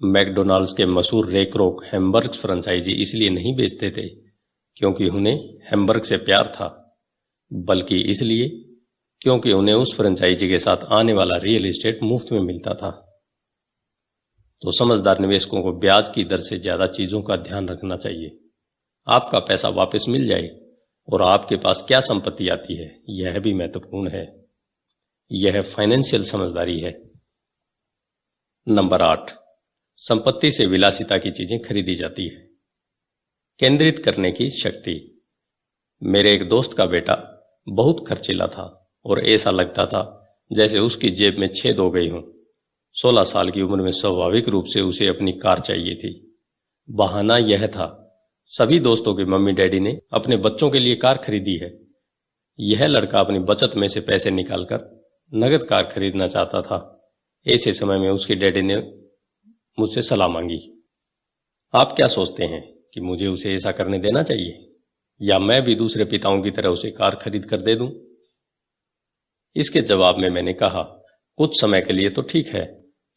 [SPEAKER 1] मैकडोनाल्ड्स के मशहूर रे क्रोक हैमबर्ग फ्रेंचाइजी इसलिए नहीं बेचते थे क्योंकि उन्हें हैमबर्ग से प्यार था, बल्कि इसलिए क्योंकि उन्हें उस फ्रेंचाइजी के साथ आने वाला रियल एस्टेट मुफ्त में मिलता था। तो समझदार निवेशकों को ब्याज की दर से ज्यादा चीजों का ध्यान रखना चाहिए। आपका पैसा वापस मिल जाए और आपके पास क्या संपत्ति आती है, यह भी महत्वपूर्ण है। यह फाइनेंशियल समझदारी है। नंबर 8, संपत्ति से विलासिता की चीजें खरीदी जाती है। केंद्रित करने की शक्ति। मेरे एक दोस्त का बेटा बहुत खर्चीला था और ऐसा लगता था जैसे उसकी जेब में छेद हो गई हो। 16 साल की उम्र में स्वाभाविक रूप से उसे अपनी कार चाहिए थी। बहाना यह था, सभी दोस्तों के मम्मी डैडी ने अपने बच्चों के लिए कार खरीदी है। यह लड़का अपनी बचत में से पैसे निकालकर नगद कार खरीदना चाहता था। ऐसे समय में उसके डैडी ने मुझसे सलाह मांगी, आप क्या सोचते हैं कि मुझे उसे ऐसा करने देना चाहिए या मैं भी दूसरे पिताओं की तरह उसे कार खरीद कर दे दूं? इसके जवाब में मैंने कहा, कुछ समय के लिए तो ठीक है,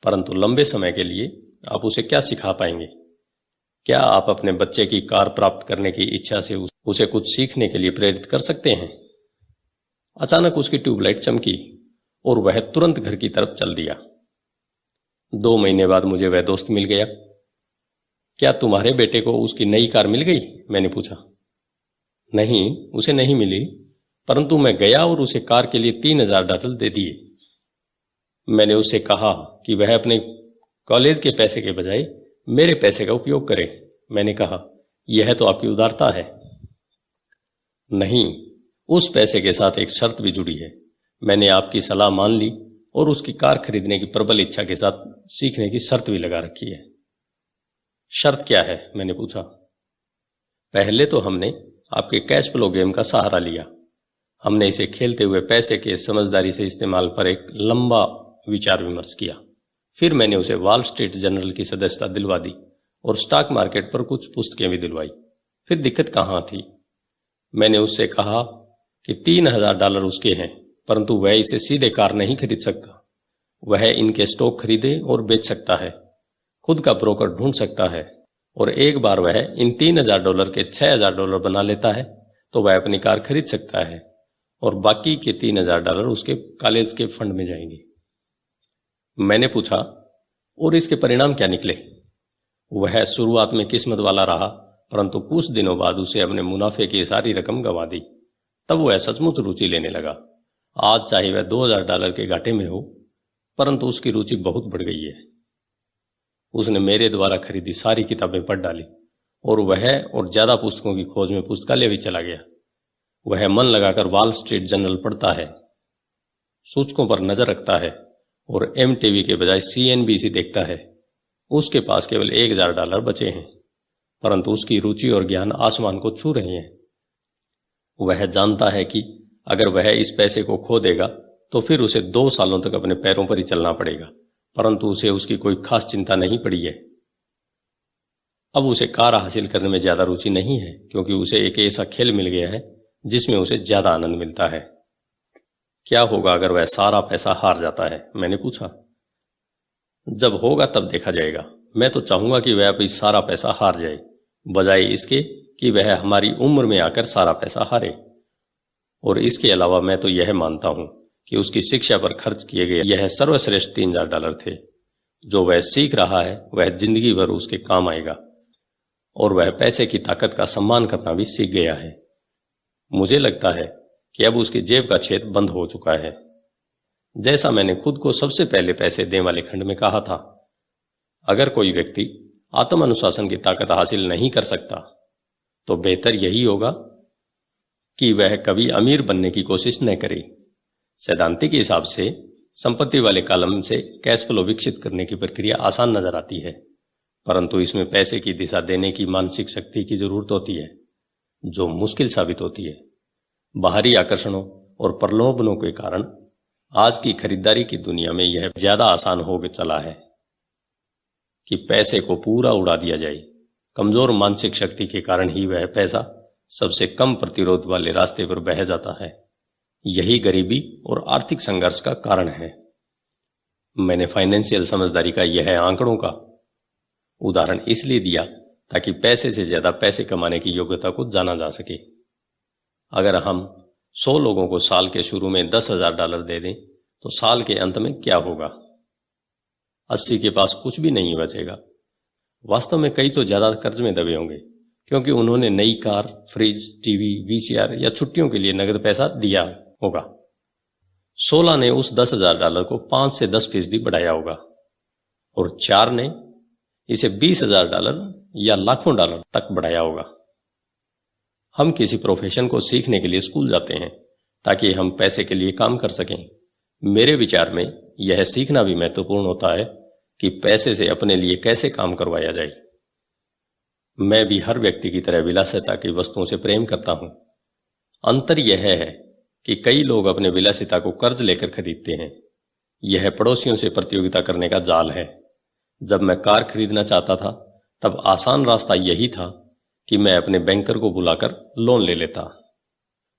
[SPEAKER 1] परंतु लंबे समय के लिए आप उसे क्या सिखा पाएंगे? क्या आप अपने बच्चे की कार प्राप्त करने की इच्छा से उसे कुछ सीखने के लिए प्रेरित कर सकते हैं? अचानक उसकी ट्यूबलाइट चमकी और वह तुरंत घर की तरफ चल दिया। 2 महीने बाद मुझे वह दोस्त मिल गया। क्या तुम्हारे बेटे को उसकी नई कार मिल गई? मैंने पूछा। नहीं, उसे नहीं मिली, परंतु मैं गया और उसे कार के लिए $3000 दे दिए। मैंने उससे कहा कि वह अपने कॉलेज के पैसे के बजाय मेरे पैसे का उपयोग करे। मैंने कहा, यह तो आपकी उदारता है। नहीं, उस पैसे के साथ एक शर्त भी जुड़ी है। मैंने आपकी सलाह मान ली और उसकी कार खरीदने की प्रबल इच्छा के साथ सीखने की शर्त भी लगा रखी है। शर्त क्या है? मैंने पूछा। पहले तो हमने आपके कैश फ्लो गेम का सहारा लिया। हमने इसे खेलते हुए पैसे के समझदारी से इस्तेमाल पर एक लंबा विचार विमर्श किया। फिर मैंने उसे वॉल स्ट्रीट जर्नल की सदस्यता दिलवा दी और स्टॉक मार्केट पर कुछ पुस्तकें भी दिलवाई। फिर दिक्कत कहाँ थी? मैंने उससे कहा कि $3000 उसके हैं, परंतु वह इसे सीधे कार नहीं खरीद सकता। वह इनके स्टॉक खरीदे और बेच सकता है, खुद का ब्रोकर ढूंढ सकता है, और एक बार वह इन $3000 के $6000 बना लेता है तो वह अपनी कार खरीद सकता है और बाकी के $3000 उसके कॉलेज के फंड में जाएंगे। मैंने पूछा, और इसके परिणाम क्या निकले? वह शुरुआत में किस्मत वाला रहा, परंतु कुछ दिनों बाद उसे अपने मुनाफे की सारी रकम गंवा दी। तब वह सचमुच रुचि लेने लगा। आज चाहे वह $2000 के घाटे में हो, परंतु उसकी रुचि बहुत बढ़ गई है। उसने मेरे द्वारा खरीदी सारी किताबें पढ़ डाली और वह और ज्यादा पुस्तकों की खोज में पुस्तकालय भी चला गया। वह मन लगाकर वॉल स्ट्रीट जर्नल पढ़ता है, सूचकों पर नजर रखता है और MTV के बजाय CNBC देखता है। उसके पास केवल $1000 बचे हैं, परंतु उसकी रुचि और ज्ञान आसमान को छू रहे हैं। वह जानता है कि अगर वह इस पैसे को खो देगा तो फिर उसे 2 सालों तक अपने पैरों पर ही चलना पड़ेगा, परंतु उसे उसकी कोई खास चिंता नहीं पड़ी है। अब उसे कार हासिल करने में ज्यादा रुचि नहीं है, क्योंकि उसे एक ऐसा खेल मिल गया है जिसमें उसे ज्यादा आनंद मिलता है। क्या होगा अगर वह सारा पैसा हार जाता है? मैंने पूछा। जब होगा तब देखा जाएगा। मैं तो चाहूंगा कि वह अभी सारा पैसा हार जाए, बजाय इसके कि वह हमारी उम्र में आकर सारा पैसा हारे। और इसके अलावा मैं तो यह मानता हूं कि उसकी शिक्षा पर खर्च किए गए यह सर्वश्रेष्ठ $3000 थे। जो वह सीख रहा है वह जिंदगी भर उसके काम आएगा, और वह पैसे की ताकत का सम्मान करना भी सीख गया है। मुझे लगता है कि अब उसकी जेब का छेद बंद हो चुका है। जैसा मैंने खुद को सबसे पहले पैसे देने वाले खंड में कहा था, अगर कोई व्यक्ति आत्म अनुशासन की ताकत हासिल नहीं कर सकता तो बेहतर यही होगा कि वह कभी अमीर बनने की कोशिश न करे। सैद्धांतिक हिसाब से संपत्ति वाले कॉलम से कैश फ्लो विकसित करने की प्रक्रिया आसान नजर आती है, परंतु इसमें पैसे की दिशा देने की मानसिक शक्ति की जरूरत होती है, जो मुश्किल साबित होती है। बाहरी आकर्षणों और प्रलोभनों के कारण आज की खरीदारी की दुनिया में यह ज्यादा आसान हो चला है कि पैसे को पूरा उड़ा दिया जाए। कमजोर मानसिक शक्ति के कारण ही वह पैसा सबसे कम प्रतिरोध वाले रास्ते पर बह जाता है। यही गरीबी और आर्थिक संघर्ष का कारण है। मैंने फाइनेंशियल समझदारी का यह आंकड़ों का उदाहरण इसलिए दिया ताकि पैसे से ज्यादा पैसे कमाने की योग्यता को जाना जा सके। अगर हम 100 लोगों को साल के शुरू में $10,000 दे दें तो साल के अंत में क्या होगा? 80 के पास कुछ भी नहीं बचेगा। वास्तव में कई तो ज्यादा कर्ज में दबे होंगे, क्योंकि उन्होंने नई कार, फ्रिज, टीवी, VCR या छुट्टियों के लिए नगद पैसा दिया होगा। 16 ने उस $10,000 को 5 से 10% बढ़ाया होगा, और 4 ने इसे $20,000 या लाखों डॉलर तक बढ़ाया होगा। हम किसी प्रोफेशन को सीखने के लिए स्कूल जाते हैं ताकि हम पैसे के लिए काम कर सकें। मेरे विचार में यह सीखना भी महत्वपूर्ण होता है कि पैसे से अपने लिए कैसे काम करवाया जाए। मैं भी हर व्यक्ति की तरह विलासिता की वस्तुओं से प्रेम करता हूं। अंतर यह है कि कई लोग अपने विलासिता को कर्ज लेकर खरीदते हैं। यह पड़ोसियों से प्रतियोगिता करने का जाल है। जब मैं कार खरीदना चाहता था तब आसान रास्ता यही था कि मैं अपने बैंकर को बुलाकर लोन ले लेता,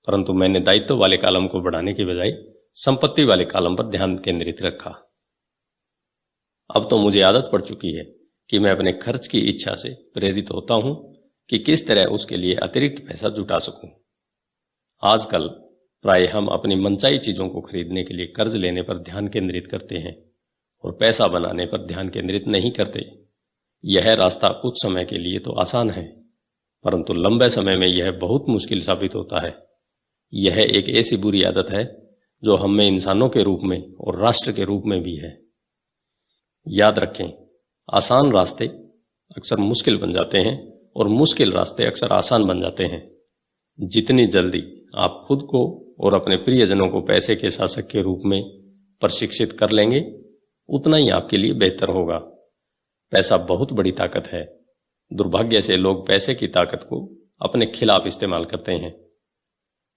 [SPEAKER 1] परंतु मैंने दायित्व वाले कॉलम को बढ़ाने के बजाय संपत्ति वाले कॉलम पर ध्यान केंद्रित रखा। अब तो मुझे आदत पड़ चुकी है कि मैं अपने खर्च की इच्छा से प्रेरित होता हूं कि किस तरह उसके लिए अतिरिक्त पैसा जुटा सकूं। आजकल प्राय हम अपनी मनचाही चीजों को खरीदने के लिए कर्ज लेने पर ध्यान केंद्रित करते हैं और पैसा बनाने पर ध्यान केंद्रित नहीं करते। यह रास्ता कुछ समय के लिए तो आसान है, परंतु लंबे समय में यह बहुत मुश्किल साबित होता है। यह एक ऐसी बुरी आदत है जो हम में इंसानों के रूप में और राष्ट्र के रूप में भी है। याद रखें, आसान रास्ते अक्सर मुश्किल बन जाते हैं और मुश्किल रास्ते अक्सर आसान बन जाते हैं। जितनी जल्दी आप खुद को और अपने प्रियजनों को पैसे के शासक के रूप में प्रशिक्षित कर लेंगे, उतना ही आपके लिए बेहतर होगा। पैसा बहुत बड़ी ताकत है। दुर्भाग्य से लोग पैसे की ताकत को अपने खिलाफ इस्तेमाल करते हैं।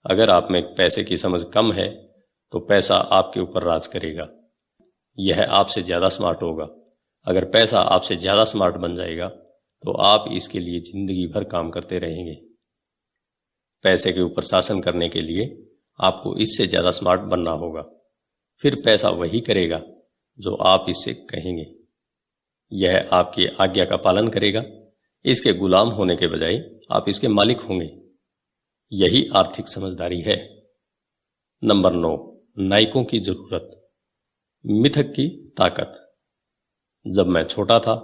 [SPEAKER 1] अगर आप में पैसे की समझ कम है तो पैसा आपके ऊपर राज करेगा। यह आपसे ज्यादा स्मार्ट होगा। अगर पैसा आपसे ज्यादा स्मार्ट बन जाएगा तो आप इसके लिए जिंदगी भर काम करते रहेंगे। पैसे के ऊपर शासन करने के लिए आपको इससे ज्यादा स्मार्ट बनना होगा। फिर पैसा वही करेगा जो आप इससे कहेंगे। यह आपकी आज्ञा का पालन करेगा। इसके गुलाम होने के बजाय आप इसके मालिक होंगे। यही आर्थिक समझदारी है। नंबर 9, नायकों की जरूरत। मिथक की ताकत। जब मैं छोटा था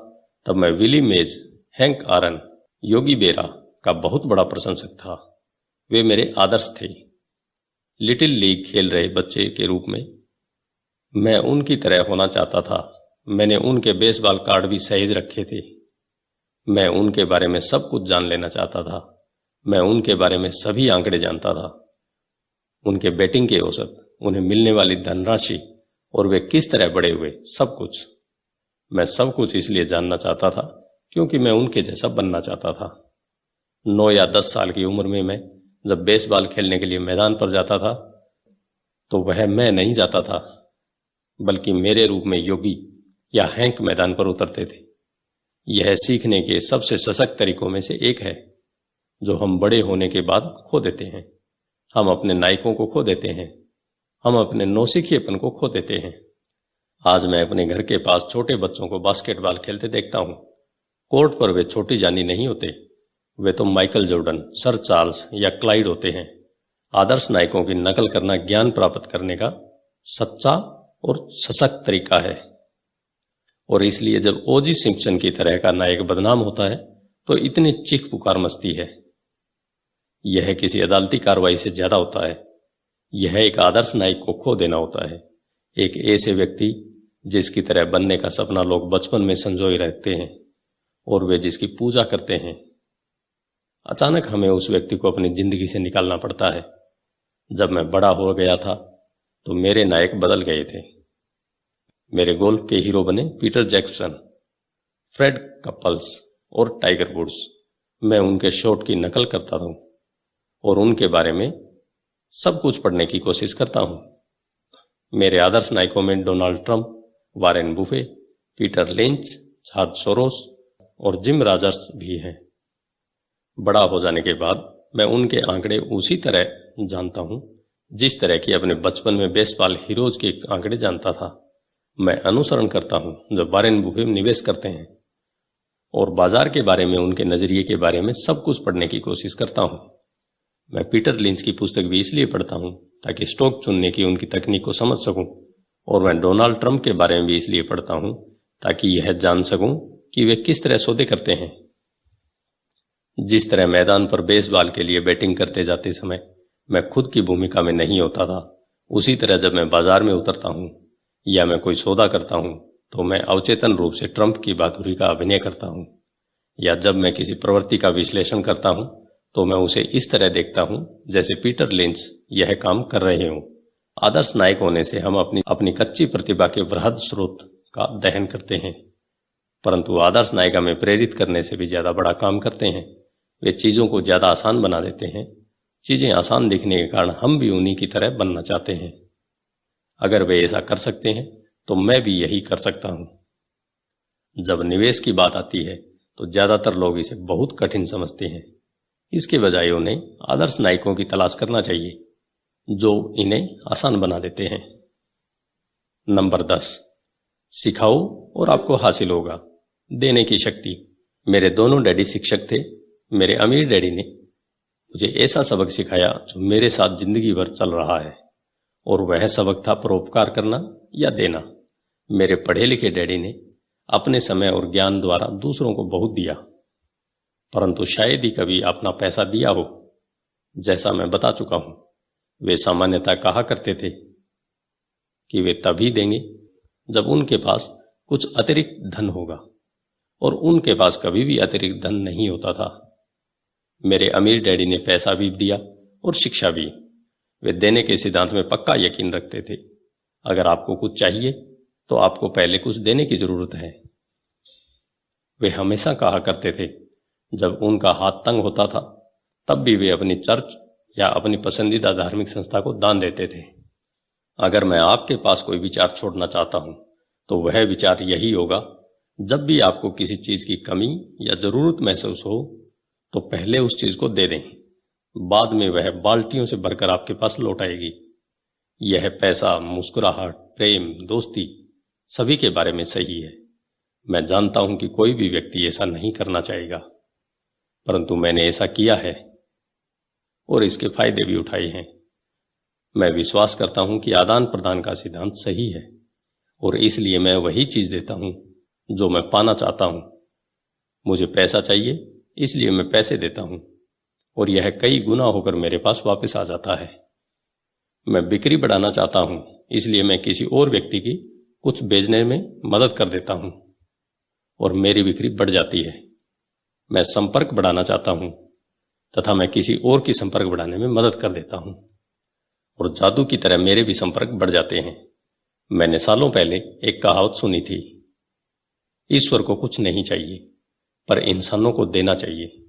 [SPEAKER 1] तब मैं विली मेज, हैंक आरन, योगी बेरा का बहुत बड़ा प्रशंसक था। वे मेरे आदर्श थे। लिटिल लीग खेल रहे बच्चे के रूप में मैं उनकी तरह होना चाहता था। मैंने उनके बेसबॉल कार्ड भी सहेज रखे थे। मैं उनके बारे में सब कुछ जान लेना चाहता था। मैं उनके बारे में सभी आंकड़े जानता था, उनके बेटिंग के औसत, उन्हें मिलने वाली धनराशि और वे किस तरह बड़े हुए, सब कुछ। मैं सब कुछ इसलिए जानना चाहता था क्योंकि मैं उनके जैसा बनना चाहता था। 9 या 10 साल की उम्र में मैं जब बेसबॉल खेलने के लिए मैदान पर जाता था तो वह मैं नहीं जाता था, बल्कि मेरे रूप में योगी या हैंक मैदान पर उतरते थे। यह सीखने के सबसे सशक्त तरीकों में से एक है जो हम बड़े होने के बाद खो देते हैं। हम अपने नायकों को खो देते हैं, हम अपने नौसिखिएपन को खो देते हैं। आज मैं अपने घर के पास छोटे बच्चों को बास्केटबॉल खेलते देखता हूँ। कोर्ट पर वे छोटी जानी नहीं होते, वे तो माइकल जॉर्डन, सर चार्ल्स या क्लाइड होते हैं। आदर्श नायकों की नकल करना ज्ञान प्राप्त करने का सच्चा और सशक्त तरीका है। और इसलिए जब ओजी सिम्पसन की तरह का नायक बदनाम होता है तो इतनी चीख पुकार मचती है। यह किसी अदालती कार्रवाई से ज्यादा होता है। यह एक आदर्श नायक को खो देना होता है, एक ऐसे व्यक्ति जिसकी तरह बनने का सपना लोग बचपन में संजोए रखते हैं और वे जिसकी पूजा करते हैं। अचानक हमें उस व्यक्ति को अपनी जिंदगी से निकालना पड़ता है। जब मैं बड़ा हो गया था तो मेरे नायक बदल गए थे। मेरे गोल्फ के हीरो बने पीटर जैक्सन, फ्रेड कपल्स और टाइगर वुड्स। मैं उनके शॉट की नकल करता हूं और उनके बारे में सब कुछ पढ़ने की कोशिश करता हूं। मेरे आदर्श नायकों में Donald Trump, Warren buffet, Peter lynch, George Soros और जिम रॉजर्स भी हैं। बड़ा हो जाने के बाद मैं उनके आंकड़े उसी तरह जानता हूं जिस तरह की अपने बचपन में बेसबॉल हीरोज के आंकड़े जानता था। मैं अनुसरण करता हूं जब वारेन बुफे निवेश करते हैं और बाजार के बारे में, उनके नजरिए के बारे में सब कुछ पढ़ने की कोशिश करता हूं। मैं पीटर लिंच की पुस्तक भी इसलिए पढ़ता हूं ताकि स्टॉक चुनने की उनकी तकनीक को समझ सकूं, और मैं डोनाल्ड ट्रंप के बारे में भी इसलिए पढ़ता हूं ताकि यह जान सकूं कि वे किस तरह सौदे करते हैं। जिस तरह मैदान पर बेसबॉल के लिए बैटिंग करते जाते समय मैं खुद की भूमिका में नहीं होता था, उसी तरह जब मैं बाजार में उतरता हूं या मैं कोई सौदा करता हूं तो मैं अवचेतन रूप से ट्रंप की बहादुरी का अभिनय करता हूं। या जब मैं किसी प्रवृत्ति का विश्लेषण करता हूं तो मैं उसे इस तरह देखता हूं जैसे पीटर लिंच यह काम कर रहे हों। आदर्श नायक होने से हम अपनी कच्ची प्रतिभा के वृहद स्रोत का दहन करते हैं, परंतु आदर्श नायक हमें प्रेरित करने से भी ज्यादा बड़ा काम करते हैं। वे चीजों को ज्यादा आसान बना देते हैं। चीजें आसान दिखने के कारण हम भी उन्हीं की तरह बनना चाहते हैं। अगर वे ऐसा कर सकते हैं तो मैं भी यही कर सकता हूं। जब निवेश की बात आती है तो ज्यादातर लोग इसे बहुत कठिन समझते हैं। इसके बजाय उन्हें आदर्श नायकों की तलाश करना चाहिए जो इन्हें आसान बना देते हैं। नंबर 10, सिखाओ और आपको हासिल होगा। देने की शक्ति। मेरे दोनों डैडी शिक्षक थे। मेरे अमीर डैडी ने मुझे ऐसा सबक सिखाया जो मेरे साथ जिंदगी भर चल रहा है, और वह सबक था परोपकार करना या देना। मेरे पढ़े लिखे डैडी ने अपने समय और ज्ञान द्वारा दूसरों को बहुत दिया, परंतु शायद ही कभी अपना पैसा दिया हो। जैसा मैं बता चुका हूं, वे सामान्यतः कहा करते थे कि वे तभी देंगे जब उनके पास कुछ अतिरिक्त धन होगा, और उनके पास कभी भी अतिरिक्त धन नहीं होता था। मेरे अमीर डैडी ने पैसा भी दिया और शिक्षा भी। वे देने के सिद्धांत में पक्का यकीन रखते थे। अगर आपको कुछ चाहिए तो आपको पहले कुछ देने की जरूरत है। वे हमेशा कहा करते थे, जब उनका हाथ तंग होता था तब भी वे अपनी चर्च या अपनी पसंदीदा धार्मिक संस्था को दान देते थे। अगर मैं आपके पास कोई विचार छोड़ना चाहता हूं तो वह विचार यही होगा, जब भी आपको किसी चीज की कमी या जरूरत महसूस हो तो पहले उस चीज को दे दें। बाद में वह बाल्टियों से भरकर आपके पास लौट आएगी। यह पैसा, मुस्कुराहट, प्रेम, दोस्ती सभी के बारे में सही है। मैं जानता हूं कि कोई भी व्यक्ति ऐसा नहीं करना चाहेगा, परंतु मैंने ऐसा किया है और इसके फायदे भी उठाए हैं। मैं विश्वास करता हूं कि आदान प्रदान का सिद्धांत सही है, और इसलिए मैं वही चीज देता हूं जो मैं पाना चाहता हूं। मुझे पैसा चाहिए, इसलिए मैं पैसे देता हूं, और यह कई गुना होकर मेरे पास वापस आ जाता है। मैं बिक्री बढ़ाना चाहता हूं, इसलिए मैं किसी और व्यक्ति की कुछ बेचने में मदद कर देता हूं, और मेरी बिक्री बढ़ जाती है। मैं संपर्क बढ़ाना चाहता हूं तथा मैं किसी और की संपर्क बढ़ाने में मदद कर देता हूं और जादू की तरह मेरे भी संपर्क बढ़ जाते हैं। मैंने सालों पहले एक कहावत सुनी थी, ईश्वर को कुछ नहीं चाहिए पर इंसानों को देना चाहिए।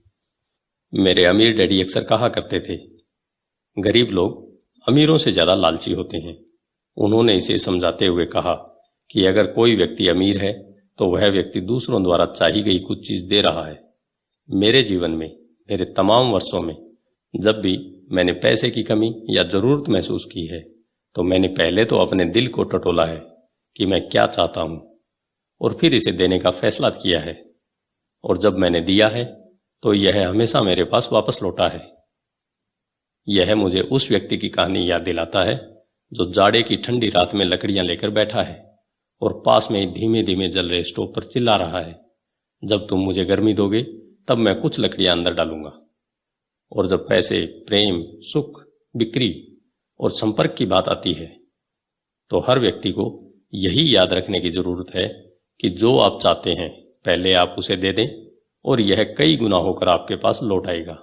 [SPEAKER 1] मेरे अमीर डैडी अक्सर कहा करते थे, गरीब लोग अमीरों से ज्यादा लालची होते हैं। उन्होंने इसे समझाते हुए कहा कि अगर कोई व्यक्ति अमीर है तो वह व्यक्ति दूसरों द्वारा चाही गई कुछ चीज दे रहा है। मेरे जीवन में मेरे तमाम वर्षों में जब भी मैंने पैसे की कमी या जरूरत महसूस की है तो मैंने पहले तो अपने दिल को टटोला है कि मैं क्या चाहता हूं और फिर इसे देने का फैसला किया है, और जब मैंने दिया है तो यह हमेशा मेरे पास वापस लौटा है। यह मुझे उस व्यक्ति की कहानी याद दिलाता है जो जाड़े की ठंडी रात में लकड़ियां लेकर बैठा है और पास में ही धीमे धीमे जल रहे स्टोव पर चिल्ला रहा है, जब तुम मुझे गर्मी दोगे तब मैं कुछ लकड़ियां अंदर डालूंगा। और जब पैसे, प्रेम, सुख, बिक्री और संपर्क की बात आती है तो हर व्यक्ति को यही याद रखने की जरूरत है कि जो आप चाहते हैं पहले आप उसे दे दें और यह कई गुना होकर आपके पास लौट आएगा।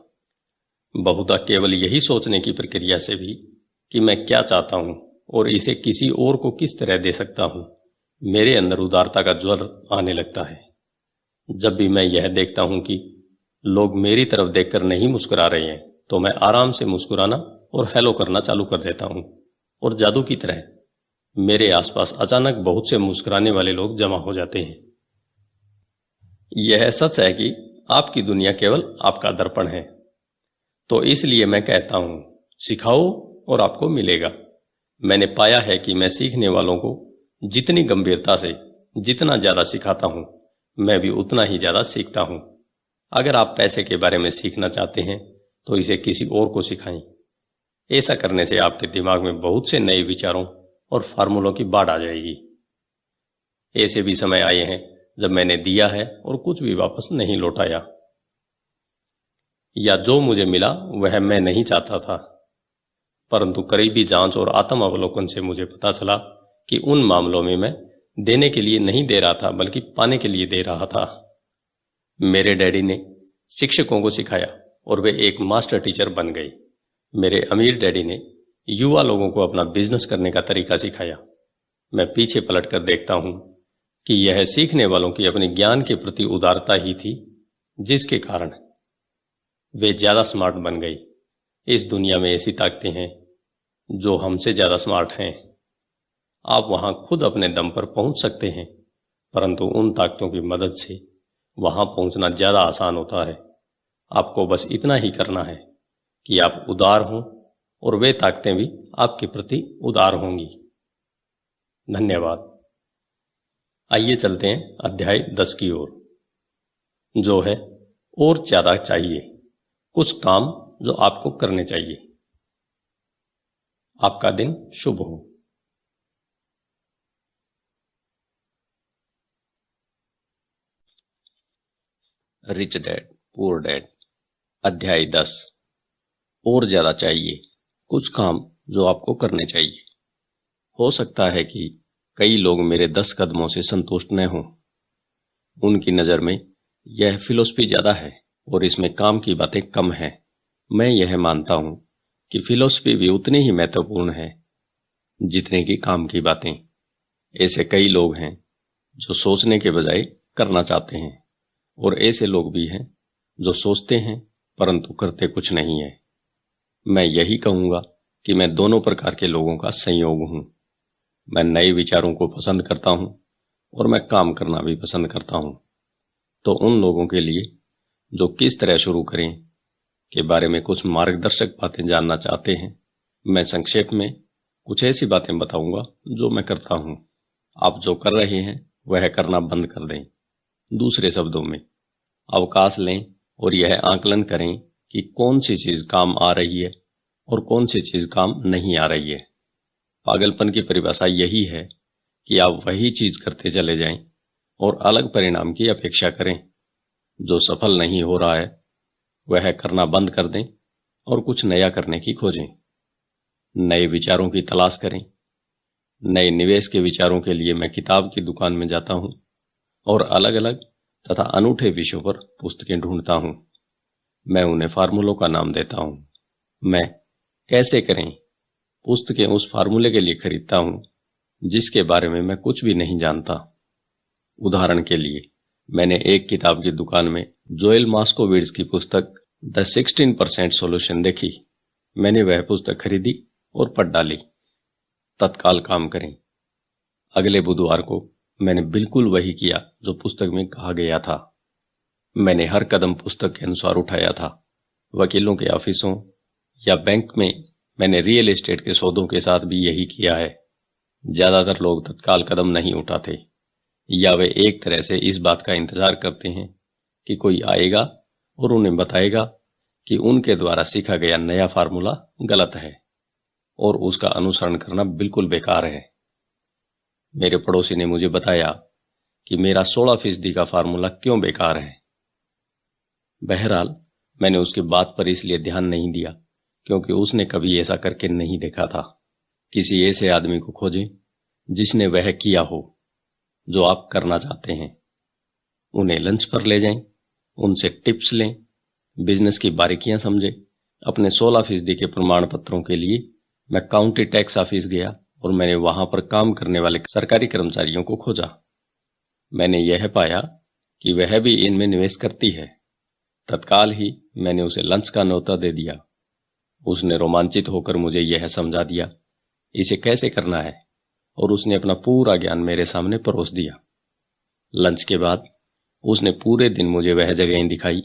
[SPEAKER 1] बहुधा केवल यही सोचने की प्रक्रिया से भी कि मैं क्या चाहता हूं और इसे किसी और को किस तरह दे सकता हूं, मेरे अंदर उदारता का ज्वर आने लगता है। जब भी मैं यह देखता हूं कि लोग मेरी तरफ देखकर नहीं मुस्कुरा रहे हैं तो मैं आराम से मुस्कुराना और हेलो करना चालू कर देता हूं और जादू की तरह मेरे आसपास अचानक बहुत से मुस्कुराने वाले लोग जमा हो जाते हैं। यह सच है कि आपकी दुनिया केवल आपका दर्पण है, तो इसलिए मैं कहता हूं, सिखाओ और आपको मिलेगा। मैंने पाया है कि मैं सीखने वालों को जितनी गंभीरता से जितना ज्यादा सिखाता हूं, मैं भी उतना ही ज्यादा सीखता हूं। अगर आप पैसे के बारे में सीखना चाहते हैं तो इसे किसी और को सिखाएं। ऐसा करने से आपके दिमाग में बहुत से नए विचारों और फार्मूलों की बाढ़ आ जाएगी। ऐसे भी समय आए हैं जब मैंने दिया है और कुछ भी वापस नहीं लौटाया, या जो मुझे मिला वह मैं नहीं चाहता था, परंतु करीबी जांच और आत्म अवलोकन से मुझे पता चला कि उन मामलों में मैं देने के लिए नहीं दे रहा था बल्कि पाने के लिए दे रहा था। मेरे डैडी ने शिक्षकों को सिखाया और वे एक मास्टर टीचर बन गए। मेरे अमीर डैडी ने युवा लोगों को अपना बिजनेस करने का तरीका सिखाया। मैं पीछे पलट कर देखता हूं कि यह सीखने वालों की अपने ज्ञान के प्रति उदारता ही थी जिसके कारण वे ज्यादा स्मार्ट बन गई। इस दुनिया में ऐसी ताकतें हैं जो हमसे ज्यादा स्मार्ट हैं। आप वहां खुद अपने दम पर पहुंच सकते हैं, परंतु उन ताकतों की मदद से वहां पहुंचना ज्यादा आसान होता है। आपको बस इतना ही करना है कि आप उदार हों और वे ताकतें भी आपके प्रति उदार होंगी। धन्यवाद। आइए चलते हैं अध्याय 10 की ओर, जो है और ज्यादा चाहिए, कुछ काम जो आपको करने चाहिए। आपका दिन शुभ हो। रिच डैड पुअर डैड, अध्याय 10, और ज्यादा चाहिए, कुछ काम जो आपको करने चाहिए। हो सकता है कि कई लोग मेरे 10 कदमों से संतुष्ट न हों। उनकी नजर में यह फिलॉसफी ज्यादा है और इसमें काम की बातें कम हैं। मैं यह मानता हूं कि फिलॉसफी भी उतनी ही महत्वपूर्ण है जितने की काम की बातें। ऐसे कई लोग हैं जो सोचने के बजाय करना चाहते हैं, और ऐसे लोग भी हैं जो सोचते हैं परंतु करते कुछ नहीं है। मैं यही कहूंगा कि मैं दोनों प्रकार के लोगों का संयोग हूं। मैं नए विचारों को पसंद करता हूं और मैं काम करना भी पसंद करता हूं। तो उन लोगों के लिए जो किस तरह शुरू करें के बारे में कुछ मार्गदर्शक बातें जानना चाहते हैं, मैं संक्षेप में कुछ ऐसी बातें बताऊंगा जो मैं करता हूं। आप जो कर रहे हैं वह करना बंद कर दें। दूसरे शब्दों में, अवकाश लें और यह आकलन करें कि कौन सी चीज काम आ रही है और कौन सी चीज काम नहीं आ रही है। पागलपन की परिभाषा यही है कि आप वही चीज करते चले जाएं और अलग परिणाम की अपेक्षा करें। जो सफल नहीं हो रहा है वह करना बंद कर दें और कुछ नया करने की खोजें। नए विचारों की तलाश करें। नए निवेश के विचारों के लिए मैं किताब की दुकान में जाता हूं और अलग अलग तथा अनूठे विषयों पर पुस्तकें ढूंढता हूं। मैं उन्हें फार्मूलों का नाम देता हूं। मैं कैसे करें पुस्तकें उस फार्मूले के लिए खरीदता हूं जिसके बारे में मैं कुछ भी नहीं जानता। उदाहरण के लिए, मैंने एक किताब की दुकान में जोएल मास्कोविट्ज की पुस्तक द 16% सॉल्यूशन देखी। मैंने वह पुस्तक खरीदी और पढ़ डाली। तत्काल काम करें। अगले बुधवार को मैंने बिल्कुल वही किया जो पुस्तक में कहा गया था। मैंने हर कदम पुस्तक के अनुसार उठाया था। वकीलों के ऑफिसों या बैंक में मैंने रियल एस्टेट के सौदों के साथ भी यही किया है। ज्यादातर लोग तत्काल कदम नहीं उठाते, या वे एक तरह से इस बात का इंतजार करते हैं कि कोई आएगा और उन्हें बताएगा कि उनके द्वारा सीखा गया नया फार्मूला गलत है और उसका अनुसरण करना बिल्कुल बेकार है। मेरे पड़ोसी ने मुझे बताया कि मेरा 16% का फार्मूला क्यों बेकार है। बहरहाल, मैंने उसकी बात पर इसलिए ध्यान नहीं दिया क्योंकि उसने कभी ऐसा करके नहीं देखा था। किसी ऐसे आदमी को खोजें जिसने वह किया हो जो आप करना चाहते हैं। उन्हें लंच पर ले जाएं, उनसे टिप्स लें, बिजनेस की बारीकियां समझें। अपने 16% के प्रमाण पत्रों के लिए मैं काउंटी टैक्स ऑफिस गया और मैंने वहां पर काम करने वाले सरकारी कर्मचारियों को खोजा। मैंने यह पाया कि वह भी इनमें निवेश करती है। तत्काल ही मैंने उसे लंच का न्योता दे दिया। उसने रोमांचित होकर मुझे यह समझा दिया इसे कैसे करना है और उसने अपना पूरा ज्ञान मेरे सामने परोस दिया। लंच के बाद उसने पूरे दिन मुझे वह जगहें दिखाई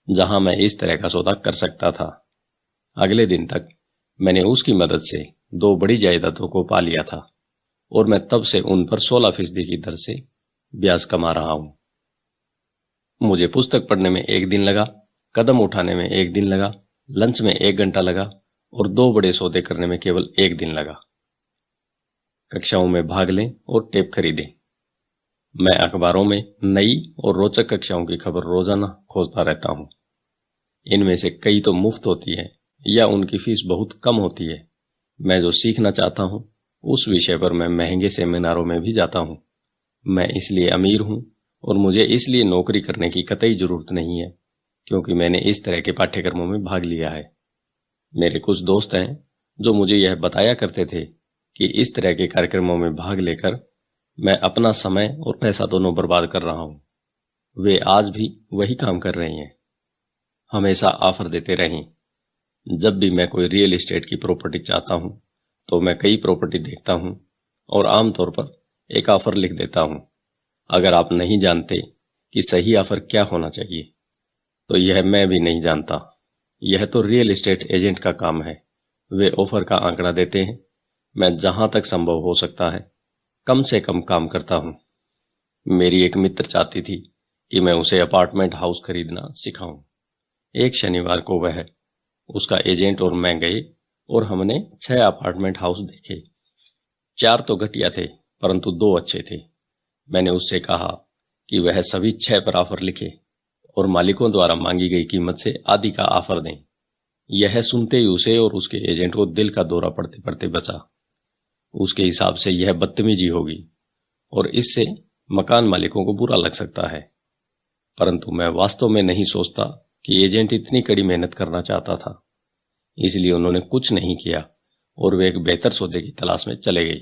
[SPEAKER 1] जहां मैं इस तरह का सौदा कर सकता था। अगले दिन तक मैंने उसकी मदद से 2 बड़ी जायदादों को पा लिया था और मैं तब से उन पर 16% की दर से ब्याज कमा रहा हूं। मुझे पुस्तक पढ़ने में 1 दिन लगा, कदम उठाने में 1 दिन लगा, लंच में 1 घंटा लगा और 2 बड़े सौदे करने में केवल 1 दिन लगा। कक्षाओं में भाग लें और टेप खरीदें। मैं अखबारों में नई और रोचक कक्षाओं की खबर रोजाना खोजता रहता हूं। इनमें से कई तो मुफ्त होती है या उनकी फीस बहुत कम होती है। मैं जो सीखना चाहता हूं उस विषय पर मैं महंगे सेमिनारों में भी जाता हूं। मैं इसलिए अमीर हूं और मुझे इसलिए नौकरी करने की कतई जरूरत नहीं है क्योंकि मैंने इस तरह के पाठ्यक्रमों में भाग लिया है। मेरे कुछ दोस्त हैं जो मुझे यह बताया करते थे कि इस तरह के कार्यक्रमों में भाग लेकर मैं अपना समय और पैसा दोनों बर्बाद कर रहा हूं। वे आज भी वही काम कर रहे हैं। हमेशा ऑफर देते रहें। जब भी मैं कोई रियल एस्टेट की प्रॉपर्टी चाहता हूं तो मैं कई प्रॉपर्टी देखता हूं और आमतौर पर एक ऑफर लिख देता हूं। अगर आप नहीं जानते कि सही ऑफर क्या होना चाहिए तो यह मैं भी नहीं जानता। यह तो रियल एस्टेट एजेंट का काम है। वे ऑफर का आंकड़ा देते हैं। मैं जहां तक संभव हो सकता है कम से कम काम करता हूं। मेरी एक मित्र चाहती थी कि मैं उसे अपार्टमेंट हाउस खरीदना सिखाऊं। एक शनिवार को वह, उसका एजेंट और मैं गए और हमने 6 अपार्टमेंट हाउस देखे। 4 तो घटिया थे परंतु 2 अच्छे थे। मैंने उससे कहा कि वह सभी 6 पर ऑफर लिखे और मालिकों द्वारा मांगी गई कीमत से आधी का ऑफर दें। यह सुनते ही उसे और उसके एजेंट को दिल का दौरा पड़ते पड़ते बचा। उसके हिसाब से यह बदतमीजी होगी और इससे मकान मालिकों को बुरा लग सकता है, परंतु मैं वास्तव में नहीं सोचता कि एजेंट इतनी कड़ी मेहनत करना चाहता था। इसलिए उन्होंने कुछ नहीं किया और वे एक बेहतर सौदे की तलाश में चले गए।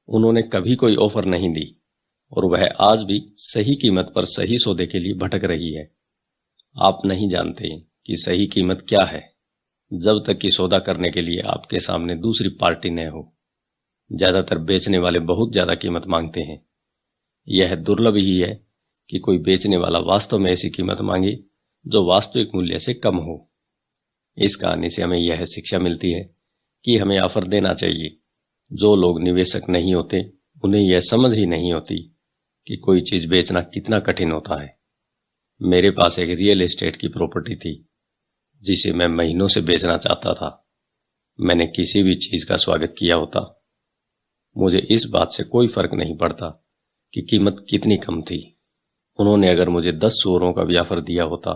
[SPEAKER 1] उन्होंने कभी कोई ऑफर नहीं दी और वह आज भी सही कीमत पर सही सौदे के लिए भटक रही है। आप नहीं जानते कि सही कीमत क्या है जब तक कि सौदा करने के लिए आपके सामने दूसरी पार्टी न हो। ज्यादातर बेचने वाले बहुत ज्यादा कीमत मांगते हैं। यह दुर्लभ ही है कि कोई बेचने वाला वास्तव में ऐसी कीमत मांगे जो वास्तविक मूल्य से कम हो। इस कहानी से हमें यह शिक्षा मिलती है कि हमें ऑफर देना चाहिए। जो लोग निवेशक नहीं होते उन्हें यह समझ ही नहीं होती कि कोई चीज बेचना कितना कठिन होता है। मेरे पास एक रियल एस्टेट की प्रॉपर्टी थी जिसे मैं महीनों से बेचना चाहता था। मैंने किसी भी चीज का स्वागत किया होता। मुझे इस बात से कोई फर्क नहीं पड़ता कि कीमत कितनी कम थी। उन्होंने अगर मुझे 10 सूअरों का भी ऑफर दिया होता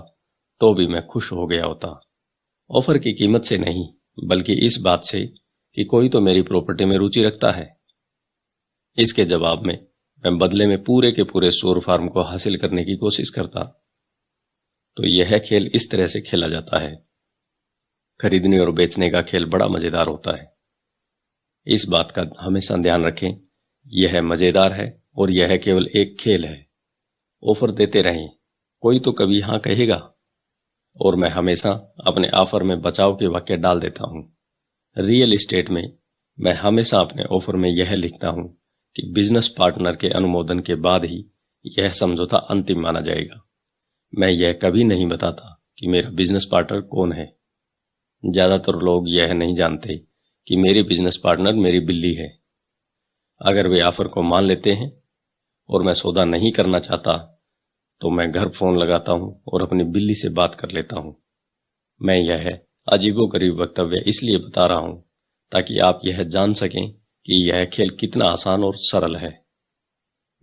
[SPEAKER 1] तो भी मैं खुश हो गया होता। ऑफर की कीमत से नहीं बल्कि इस बात से कि कोई तो मेरी प्रॉपर्टी में रुचि रखता है। इसके जवाब में मैं बदले में पूरे के पूरे सोर फार्म को हासिल करने की कोशिश करता। तो यह खेल इस तरह से खेला जाता है। खरीदने और बेचने का खेल बड़ा मजेदार होता है। इस बात का हमेशा ध्यान रखें, यह मजेदार है और यह केवल एक खेल है। ऑफर देते रहें, कोई तो कभी हाँ कहेगा, और मैं हमेशा अपने ऑफर में बचाव के वाक्य डाल देता हूँ। रियल एस्टेट में मैं हमेशा अपने ऑफर में यह लिखता हूँ कि बिजनेस पार्टनर के अनुमोदन के बाद ही यह समझौता अंतिम माना जाएगा। मैं यह कभी नहीं बताता कि मेरा बिजनेस पार्टनर कौन है। ज्यादातर लोग यह नहीं जानते कि मेरी बिजनेस पार्टनर मेरी बिल्ली है। अगर वे ऑफर को मान लेते हैं और मैं सौदा नहीं करना चाहता तो मैं घर फोन लगाता हूं और अपनी बिल्ली से बात कर लेता हूं। मैं यह अजीबोगरीब वक्तव्य इसलिए बता रहा हूं ताकि आप यह जान सकें कि यह खेल कितना आसान और सरल है।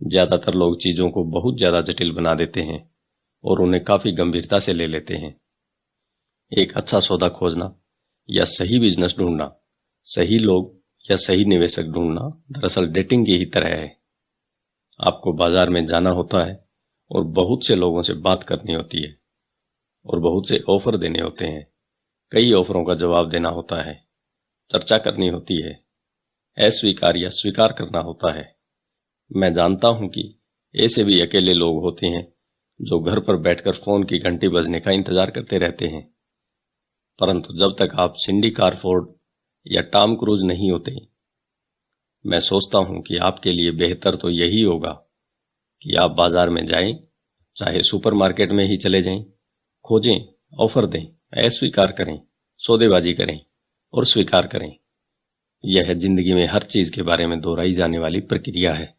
[SPEAKER 1] ज्यादातर लोग चीजों को बहुत ज्यादा जटिल बना देते हैं और उन्हें काफी गंभीरता से ले लेते हैं। एक अच्छा सौदा खोजना या सही बिजनेस ढूंढना, सही लोग या सही निवेशक ढूंढना दरअसल डेटिंग की ही तरह है। आपको बाजार में जाना होता है और बहुत से लोगों से बात करनी होती है और बहुत से ऑफर देने होते हैं। कई ऑफरों का जवाब देना होता है, चर्चा करनी होती है, अस्वीकार या स्वीकार करना होता है। मैं जानता हूं कि ऐसे भी अकेले लोग होते हैं जो घर पर बैठकर फोन की घंटी बजने का इंतजार करते रहते हैं। परंतु जब तक आप सिंडी कारफोर्ड या टॉम क्रूज नहीं होते, मैं सोचता हूं कि आपके लिए बेहतर तो यही होगा कि आप बाजार में जाएं, चाहे सुपरमार्केट में ही चले जाएं, खोजें, ऑफर दें, अस्वीकार करें, सौदेबाजी करें और स्वीकार करें। यह जिंदगी में हर चीज के बारे में दोहराई जाने वाली प्रक्रिया है।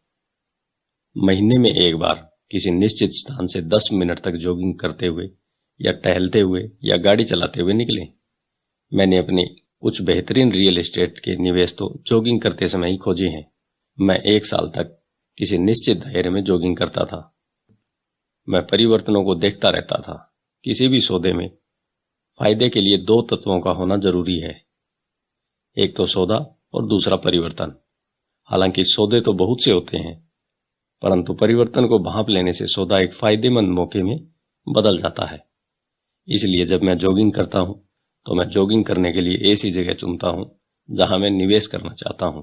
[SPEAKER 1] महीने में एक बार किसी निश्चित स्थान से 10 मिनट तक जॉगिंग करते हुए या टहलते हुए या गाड़ी चलाते हुए निकलें। मैंने अपने कुछ बेहतरीन रियल एस्टेट के निवेश तो जॉगिंग करते समय ही खोजे हैं। मैं 1 साल तक किसी निश्चित दायरे में जॉगिंग करता था। मैं परिवर्तनों को देखता रहता था। किसी भी सौदे में फायदे के लिए 2 तत्वों का होना जरूरी है, एक तो सौदा और दूसरा परिवर्तन। हालांकि सौदे तो बहुत से होते हैं, परंतु परिवर्तन को भांप लेने से सौदा एक फायदेमंद मौके में बदल जाता है। इसलिए जब मैं जॉगिंग करता हूं तो मैं जॉगिंग करने के लिए ऐसी जगह चुनता हूं जहां मैं निवेश करना चाहता हूं।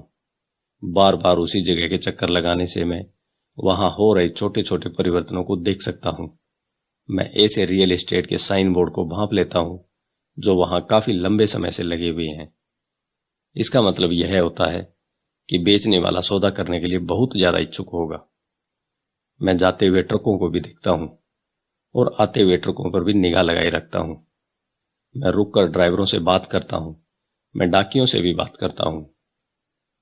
[SPEAKER 1] बार बार उसी जगह के चक्कर लगाने से मैं वहां हो रहे छोटे छोटे परिवर्तनों को देख सकता हूं। मैं ऐसे रियल एस्टेट के साइन बोर्ड को भांप लेता हूं जो वहां काफी लंबे समय से लगे हुए हैं। इसका मतलब यह होता है कि बेचने वाला सौदा करने के लिए बहुत ज्यादा इच्छुक होगा। मैं जाते हुए ट्रकों को भी देखता हूं और आते हुए ट्रकों पर भी निगाह लगाए रखता हूं। मैं रुककर ड्राइवरों से बात करता हूं। मैं डाकियों से भी बात करता हूं।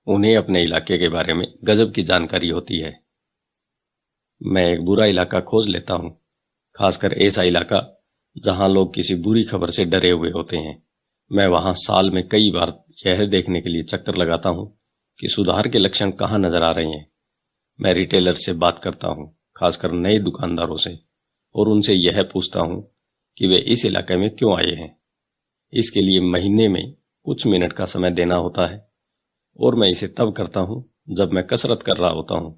[SPEAKER 1] उन्हें अपने इलाके के बारे में गजब की जानकारी होती है। मैं एक बुरा इलाका खोज लेता हूं, खासकर ऐसा इलाका जहां लोग किसी बुरी खबर से डरे हुए होते हैं। मैं वहां साल में कई बार यह देखने के लिए चक्कर लगाता हूं कि सुधार के लक्षण कहां नजर आ रहे हैं। मैं रिटेलर से बात करता हूं, खासकर नए दुकानदारों से, और उनसे यह पूछता हूं कि वे इस इलाके में क्यों आए हैं। इसके लिए महीने में कुछ मिनट का समय देना होता है और मैं इसे तब करता हूं जब मैं कसरत कर रहा होता हूं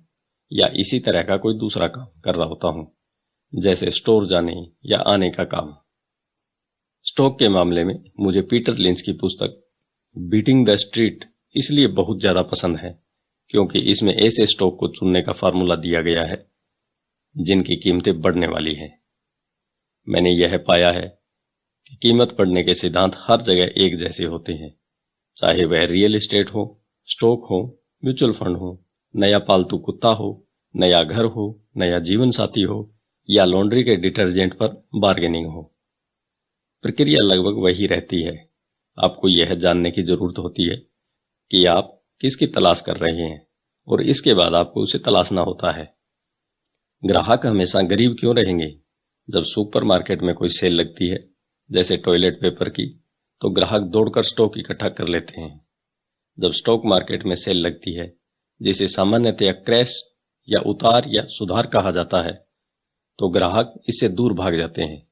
[SPEAKER 1] या इसी तरह का कोई दूसरा काम कर रहा होता हूं, जैसे स्टोर जाने या आने का काम। स्टॉक के मामले में मुझे पीटर लिंच की पुस्तक बीटिंग द स्ट्रीट इसलिए बहुत ज्यादा पसंद है क्योंकि इसमें ऐसे स्टॉक को चुनने का फार्मूला दिया गया है जिनकी कीमतें बढ़ने वाली हैं। मैंने यह पाया है कि कीमत बढ़ने के सिद्धांत हर जगह एक जैसे होते हैं, चाहे वह रियल एस्टेट हो, स्टॉक हो, म्यूचुअल फंड हो, नया पालतू कुत्ता हो, नया घर हो, नया जीवन साथी हो या लॉन्ड्री के डिटर्जेंट पर बार्गेनिंग हो। प्रक्रिया लगभग वही रहती है। आपको यह जानने की जरूरत होती है कि आप किसकी तलाश कर रहे हैं और इसके बाद आपको उसे तलाशना होता है। ग्राहक हमेशा गरीब क्यों रहेंगे? जब सुपरमार्केट में कोई सेल लगती है, जैसे टॉयलेट पेपर की, तो ग्राहक दौड़कर स्टॉक इकट्ठा कर लेते हैं। जब स्टॉक मार्केट में सेल लगती है, जिसे सामान्यतया क्रैश या उतार या सुधार कहा जाता है, तो ग्राहक इससे दूर भाग जाते हैं।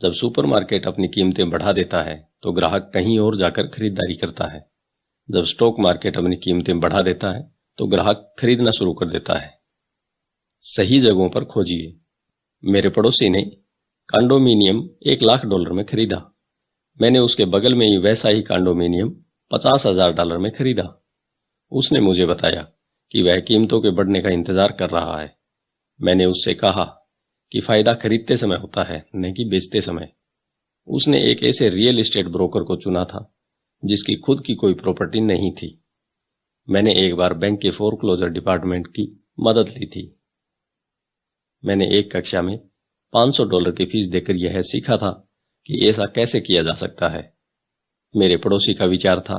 [SPEAKER 1] जब सुपरमार्केट अपनी कीमतें बढ़ा देता है तो ग्राहक कहीं और जाकर खरीदारी करता है। जब स्टॉक मार्केट अपनी कीमतें बढ़ा देता है तो ग्राहक खरीदना शुरू कर देता है। सही जगहों पर खोजिए। मेरे पड़ोसी ने कंडोमिनियम $1,00,000 में खरीदा। मैंने उसके बगल में ही वैसा ही कंडोमिनियम $50,000 में खरीदा। उसने मुझे बताया कि वह कीमतों के बढ़ने का इंतजार कर रहा है। मैंने उससे कहा कि फायदा खरीदते समय होता है, न कि बेचते समय। उसने एक ऐसे रियल एस्टेट ब्रोकर को चुना था जिसकी खुद की कोई प्रॉपर्टी नहीं थी। मैंने एक बार बैंक के फोरक्लोजर डिपार्टमेंट की मदद ली थी। मैंने एक कक्षा में $500 की फीस देकर यह सीखा था कि ऐसा कैसे किया जा सकता है। मेरे पड़ोसी का विचार था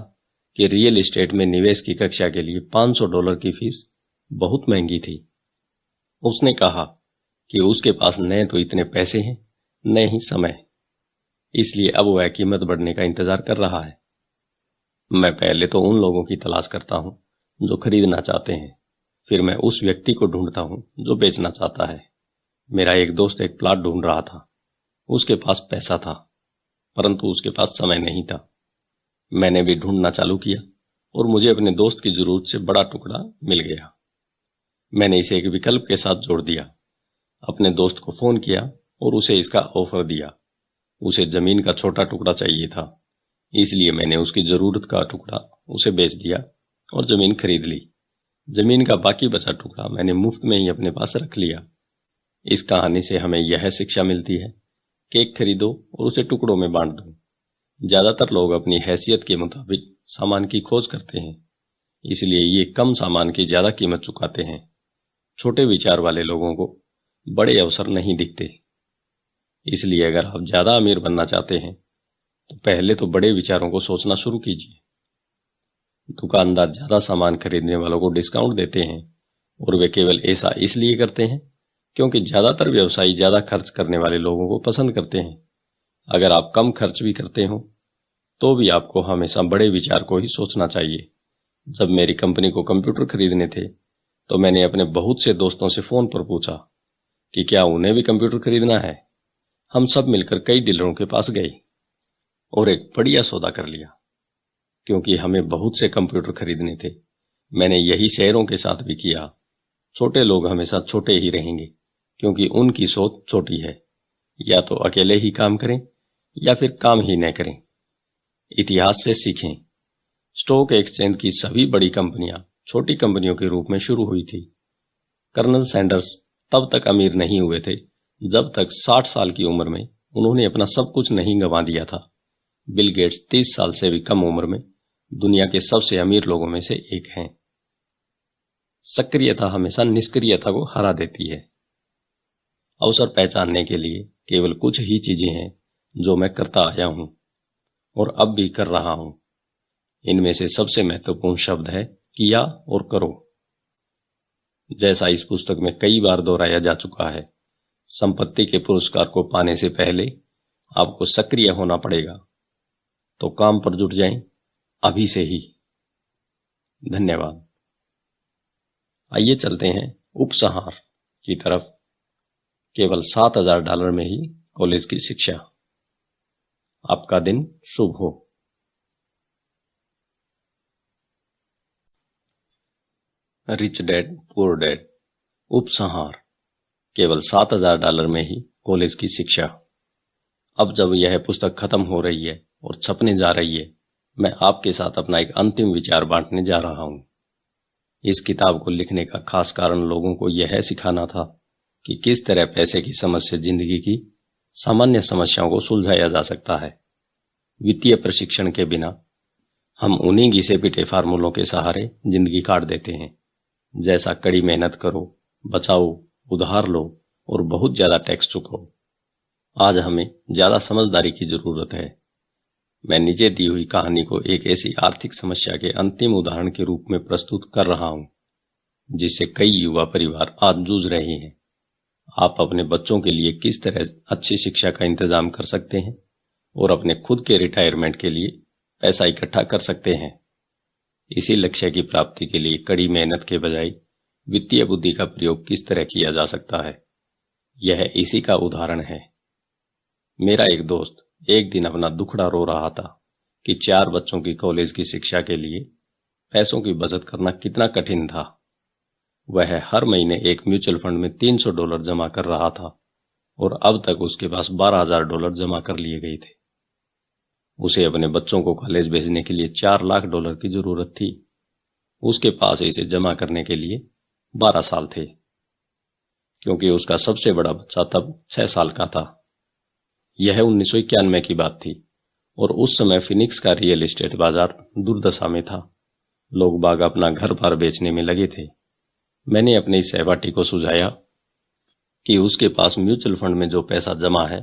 [SPEAKER 1] कि रियल एस्टेट में निवेश की कक्षा के लिए $500 की फीस बहुत महंगी थी। उसने कहा कि उसके पास न तो इतने पैसे हैं, न ही समय, इसलिए अब वह कीमत बढ़ने का इंतजार कर रहा है। मैं पहले तो उन लोगों की तलाश करता हूं जो खरीदना चाहते हैं, फिर मैं उस व्यक्ति को ढूंढता हूं जो बेचना चाहता है। मेरा एक दोस्त एक प्लॉट ढूंढ रहा था। उसके पास पैसा था, परंतु उसके पास समय नहीं था। मैंने भी ढूंढना चालू किया और मुझे अपने दोस्त की जरूरत से बड़ा टुकड़ा मिल गया। मैंने इसे एक विकल्प के साथ जोड़ दिया। अपने दोस्त को फोन किया और उसे इसका ऑफर दिया। उसे जमीन का छोटा टुकड़ा चाहिए था, इसलिए मैंने उसकी जरूरत का टुकड़ा उसे बेच दिया और जमीन खरीद ली। जमीन का बाकी बचा टुकड़ा मैंने मुफ्त में ही अपने पास रख लिया। इस कहानी से हमें यह शिक्षा मिलती है, केक खरीदो और उसे टुकड़ों में बांट दो। ज्यादातर लोग अपनी हैसियत के मुताबिक सामान की खोज करते हैं, इसलिए ये कम सामान की ज्यादा कीमत चुकाते हैं। छोटे विचार वाले लोगों को बड़े अवसर नहीं दिखते। इसलिए अगर आप ज्यादा अमीर बनना चाहते हैं तो पहले तो बड़े विचारों को सोचना शुरू कीजिए। दुकानदार ज्यादा सामान खरीदने वालों को डिस्काउंट देते हैं और वे केवल ऐसा इसलिए करते हैं क्योंकि ज्यादातर व्यवसायी ज्यादा खर्च करने वाले लोगों को पसंद करते हैं। अगर आप कम खर्च भी करते हो तो भी आपको हमेशा बड़े विचार को ही सोचना चाहिए। जब मेरी कंपनी को कंप्यूटर खरीदने थे तो मैंने अपने बहुत से दोस्तों से फोन पर पूछा कि क्या उन्हें भी कंप्यूटर खरीदना है। हम सब मिलकर कई डीलरों के पास गए और एक बढ़िया सौदा कर लिया, क्योंकि हमें बहुत से कंप्यूटर खरीदने थे। मैंने यही शहरों के साथ भी किया। छोटे लोग हमेशा छोटे ही रहेंगे क्योंकि उनकी सोच छोटी है। या तो अकेले ही काम करें या फिर काम ही न करें। इतिहास से सीखें। स्टॉक एक्सचेंज की सभी बड़ी कंपनियां छोटी कंपनियों के रूप में शुरू हुई थी। कर्नल सैंडर्स तब तक अमीर नहीं हुए थे जब तक 60 साल की उम्र में उन्होंने अपना सब कुछ नहीं गंवा दिया था। बिल गेट्स 30 साल से भी कम उम्र में दुनिया के सबसे अमीर लोगों में से एक हैं। सक्रियता हमेशा निष्क्रियता को हरा देती है। अवसर पहचानने के लिए केवल कुछ ही चीजें हैं जो मैं करता आया हूं और अब भी कर रहा हूं। इनमें से सबसे महत्वपूर्ण शब्द है किया और करो। जैसा इस पुस्तक में कई बार दोहराया जा चुका है, संपत्ति के पुरस्कार को पाने से पहले आपको सक्रिय होना पड़ेगा। तो काम पर जुट जाएं अभी से ही। धन्यवाद। आइए चलते हैं उपसंहार की तरफ। केवल $7,000 में ही कॉलेज की शिक्षा। आपका दिन शुभ हो। रिच डैड पुअर डैड उपसंहार। केवल $7,000 में ही कॉलेज की शिक्षा। अब जब यह पुस्तक खत्म हो रही है और छपने जा रही है, मैं आपके साथ अपना एक अंतिम विचार बांटने जा रहा हूं। इस किताब को लिखने का खास कारण लोगों को यह सिखाना था कि किस तरह पैसे की समझ से जिंदगी की सामान्य समस्याओं को सुलझाया जा सकता है। वित्तीय प्रशिक्षण के बिना हम उन्हीं घिसे पिटे फार्मूलों के सहारे जिंदगी काट देते हैं, जैसा कड़ी मेहनत करो, बचाओ, उधार लो और बहुत ज्यादा टैक्स चुकाओ। आज हमें ज्यादा समझदारी की जरूरत है। मैं नीचे दी हुई कहानी को एक ऐसी आर्थिक समस्या के अंतिम उदाहरण के रूप में प्रस्तुत कर रहा हूं जिससे कई युवा परिवार आज जूझ रहे हैं। आप अपने बच्चों के लिए किस तरह अच्छी शिक्षा का इंतजाम कर सकते हैं और अपने खुद के रिटायरमेंट के लिए पैसा इकट्ठा कर सकते हैं। इसी लक्ष्य की प्राप्ति के लिए कड़ी मेहनत के बजाय वित्तीय बुद्धि का प्रयोग किस तरह किया जा सकता है, यह इसी का उदाहरण है। मेरा एक दोस्त एक दिन अपना दुखड़ा रो रहा था कि 4 बच्चों की कॉलेज की शिक्षा के लिए पैसों की बचत करना कितना कठिन था। वह हर महीने एक म्यूचुअल फंड में $300 जमा कर रहा था और अब तक उसके पास $12,000 जमा कर लिए गए थे। उसे अपने बच्चों को कॉलेज भेजने के लिए $4 लाख की जरूरत थी। उसके पास इसे जमा करने के लिए 12 साल थे, क्योंकि उसका सबसे बड़ा बच्चा तब 6 साल का था। यह 1991 की बात थी और उस समय फिनिक्स का रियल एस्टेट बाजार दुर्दशा में था। लोग बाग अपना घर बार बेचने में लगे थे। मैंने अपने इस सहपाठी को सुझाया कि उसके पास म्यूचुअल फंड में जो पैसा जमा है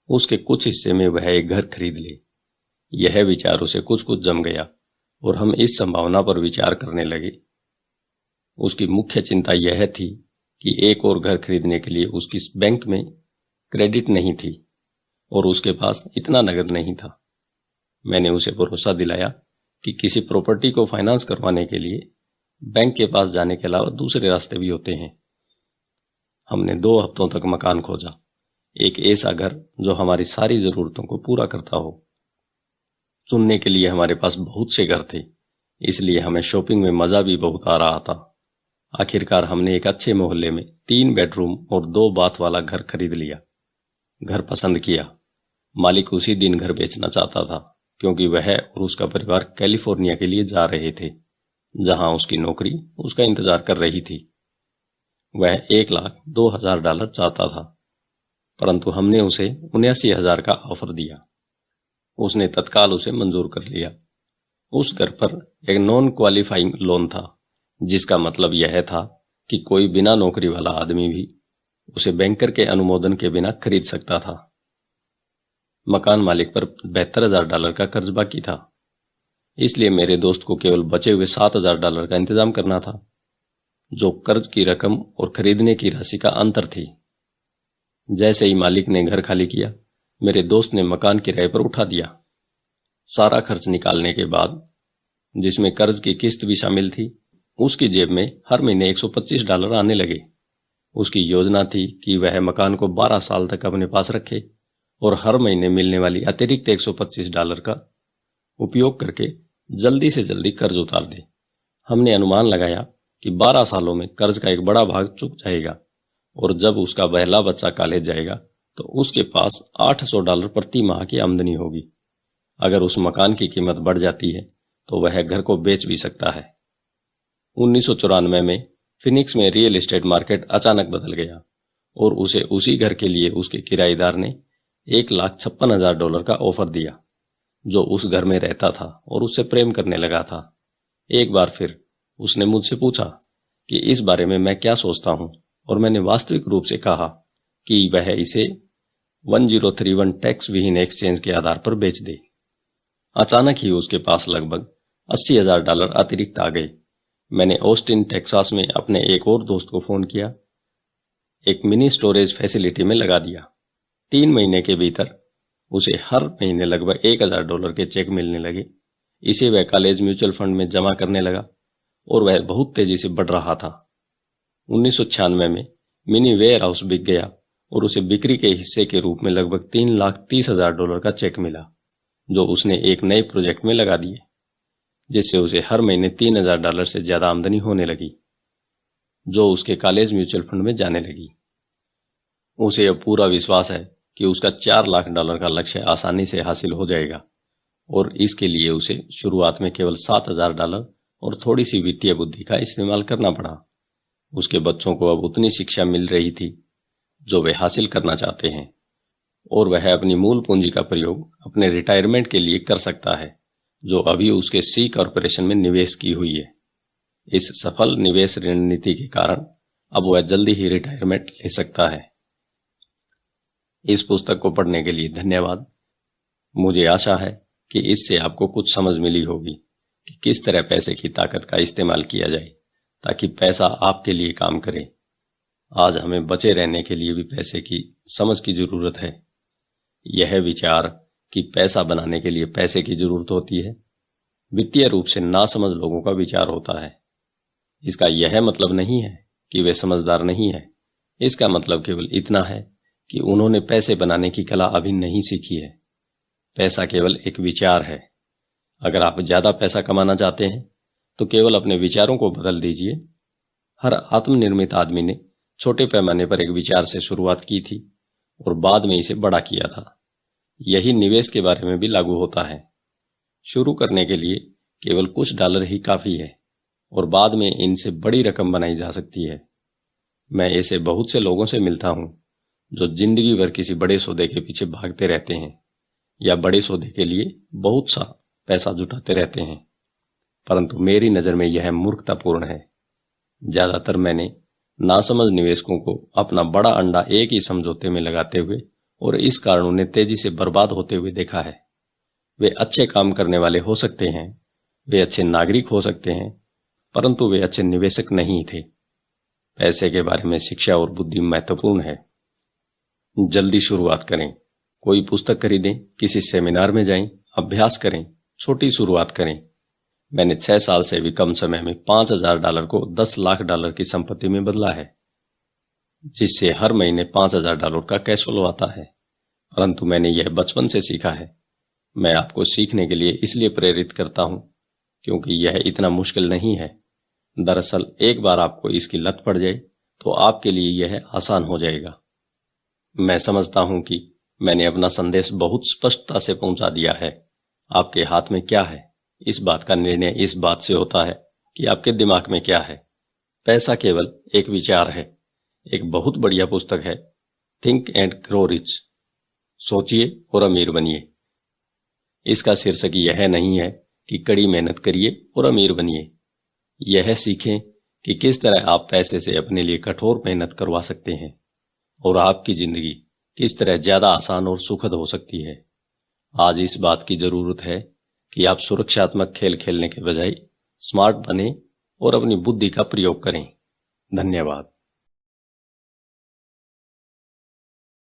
[SPEAKER 1] उसके कुछ हिस्से में वह एक घर खरीद ले। यह विचार उसे कुछ कुछ जम गया और हम इस संभावना पर विचार करने लगे। उसकी मुख्य चिंता यह थी कि एक और घर खरीदने के लिए उसकी बैंक में क्रेडिट नहीं थी और उसके पास इतना नगद नहीं था। मैंने उसे भरोसा दिलाया कि किसी प्रॉपर्टी को फाइनेंस करवाने के लिए बैंक के पास जाने के अलावा दूसरे रास्ते भी होते हैं। हमने 2 हफ्तों तक मकान खोजा, एक ऐसा घर जो हमारी सारी जरूरतों को पूरा करता हो। चुनने के लिए हमारे पास बहुत से घर थे, इसलिए हमें शॉपिंग में मजा भी बहुत आ रहा था। आखिरकार हमने एक अच्छे मोहल्ले में 3 बेडरूम और 2 बाथ वाला घर खरीद लिया। घर पसंद किया। मालिक उसी दिन घर बेचना चाहता था, क्योंकि वह और उसका परिवार कैलिफोर्निया के लिए जा रहे थे, जहां उसकी नौकरी उसका इंतजार कर रही थी। वह $1,02,000 चाहता था, परंतु हमने उसे 79,000 का ऑफर दिया। उसने तत्काल उसे मंजूर कर लिया। उस घर पर एक नॉन क्वालिफाइंग लोन था, जिसका मतलब यह था कि कोई बिना नौकरी वाला आदमी भी उसे बैंकर के अनुमोदन के बिना खरीद सकता था। मकान मालिक पर $72,000 का कर्ज बाकी था, इसलिए मेरे दोस्त को केवल बचे हुए $7,000 का इंतजाम करना था, जो कर्ज की रकम और खरीदने की राशि का अंतर थी। जैसे ही मालिक ने घर खाली किया, मेरे दोस्त ने मकान किराए पर उठा दिया। सारा खर्च निकालने के बाद, जिसमें कर्ज की किस्त भी शामिल थी, उसकी जेब में हर महीने $125 आने लगे। उसकी योजना थी कि वह मकान को 12 साल तक अपने पास रखे और हर महीने मिलने वाली अतिरिक्त $125 का उपयोग करके जल्दी से जल्दी कर्ज उतार दे। हमने अनुमान लगाया कि 12 सालों में कर्ज का एक बड़ा भाग चुक जाएगा और जब उसका पहला बच्चा कॉलेज जाएगा तो उसके पास $800 प्रति माह की आमदनी होगी। अगर उस मकान की कीमत बढ़ जाती है तो वह घर को बेच भी सकता है। 1994 में फिनिक्स में रियल एस्टेट मार्केट अचानक बदल गया और उसे उसी घर के लिए उसके किराएदार ने $1,56,000 का ऑफर दिया, जो उस घर में रहता था और उससे प्रेम करने लगा था। एक बार फिर उसने मुझसे पूछा कि इस बारे में मैं क्या सोचता हूं और मैंने वास्तविक रूप से कहा कि वह इसे 1031 टैक्स विहीन एक्सचेंज के आधार पर बेच दे। अचानक ही उसके पास लगभग $80,000 अतिरिक्त आ गए। मैंने ऑस्टिन टेक्सास में अपने एक और दोस्त को फोन किया, एक मिनी स्टोरेज फैसिलिटी में लगा दिया। 3 महीने के भीतर उसे हर महीने लगभग $1,000 के चेक मिलने लगे। इसे वह कॉलेज म्यूचुअल फंड में जमा करने लगा और वह बहुत तेजी से बढ़ रहा था। 1996 में मिनी वेयर हाउस बिक गया और उसे बिक्री के हिस्से के रूप में लगभग $3,30,000 का चेक मिला, जो उसने एक नए प्रोजेक्ट में लगा दिए, जिससे उसे हर महीने $3,000 से ज्यादा आमदनी होने लगी, जो उसके कॉलेज म्यूचुअल फंड में जाने लगी। उसे अब पूरा विश्वास है कि उसका $4 लाख का लक्ष्य आसानी से हासिल हो जाएगा और इसके लिए उसे शुरुआत में केवल $7,000 और थोड़ी सी वित्तीय बुद्धि का इस्तेमाल करना पड़ा। उसके बच्चों को अब उतनी शिक्षा मिल रही थी जो वे हासिल करना चाहते हैं और वह अपनी मूल पूंजी का प्रयोग अपने रिटायरमेंट के लिए कर सकता है, जो अभी उसके सी कॉर्पोरेशन में निवेश की हुई है। इस सफल निवेश रणनीति के कारण अब वह जल्दी ही रिटायरमेंट ले सकता है। इस पुस्तक को पढ़ने के लिए धन्यवाद। मुझे आशा है कि इससे आपको कुछ समझ मिली होगी कि किस तरह पैसे की ताकत का इस्तेमाल किया जाए ताकि पैसा आपके लिए काम करे। आज हमें बचे रहने के लिए भी पैसे की समझ की जरूरत है। यह विचार कि पैसा बनाने के लिए पैसे की जरूरत होती है, वित्तीय रूप से नासमझ लोगों का विचार होता है। इसका यह मतलब नहीं है कि वे समझदार नहीं है। इसका मतलब केवल इतना है कि उन्होंने पैसे बनाने की कला अभी नहीं सीखी है। पैसा केवल एक विचार है। अगर आप ज्यादा पैसा कमाना चाहते हैं तो केवल अपने विचारों को बदल दीजिए। हर आत्मनिर्मित आदमी ने छोटे पैमाने पर एक विचार से शुरुआत की थी और बाद में इसे बड़ा किया था। यही निवेश के बारे में भी लागू होता है। शुरू करने के लिए केवल कुछ डॉलर ही काफी है और बाद में इनसे बड़ी रकम बनाई जा सकती है। मैं ऐसे बहुत से लोगों से मिलता हूं जो जिंदगी भर किसी बड़े सौदे के पीछे भागते रहते हैं या बड़े सौदे के लिए बहुत सा पैसा जुटाते रहते हैं, परंतु मेरी नजर में यह मूर्खतापूर्ण है। ज्यादातर मैंने नासमझ निवेशकों को अपना बड़ा अंडा एक ही समझौते में लगाते हुए और इस कारण उन्हें तेजी से बर्बाद होते हुए देखा है। वे अच्छे काम करने वाले हो सकते हैं, वे अच्छे नागरिक हो सकते हैं, परंतु वे अच्छे निवेशक नहीं थे। पैसे के बारे में शिक्षा और बुद्धि महत्वपूर्ण है। जल्दी शुरुआत करें, कोई पुस्तक खरीदें, किसी सेमिनार में जाएं, अभ्यास करें, छोटी शुरुआत करें। मैंने 6 साल से भी कम समय में $5,000 को $10 लाख की संपत्ति में बदला है, जिससे हर महीने $5,000 का कैश फ्लो आता है। परंतु मैंने यह बचपन से सीखा है। मैं आपको सीखने के लिए इसलिए प्रेरित करता हूं क्योंकि यह इतना मुश्किल नहीं है। दरअसल एक बार आपको इसकी लत पड़ जाए तो आपके लिए यह आसान हो जाएगा। मैं समझता हूं कि मैंने अपना संदेश बहुत स्पष्टता से पहुंचा दिया है। आपके हाथ में क्या है, इस बात का निर्णय इस बात से होता है कि आपके दिमाग में क्या है। पैसा केवल एक विचार है। एक बहुत बढ़िया पुस्तक है, थिंक एंड ग्रो रिच, सोचिए और अमीर बनिए। इसका शीर्षक यह नहीं है कि कड़ी मेहनत करिए और अमीर बनिए। यह सीखें कि किस तरह आप पैसे से अपने लिए कठोर मेहनत करवा सकते हैं और आपकी जिंदगी किस तरह ज्यादा आसान और सुखद हो सकती है। आज इस बात की जरूरत है कि आप सुरक्षात्मक खेल खेलने के बजाय स्मार्ट बने और अपनी बुद्धि का प्रयोग करें। धन्यवाद।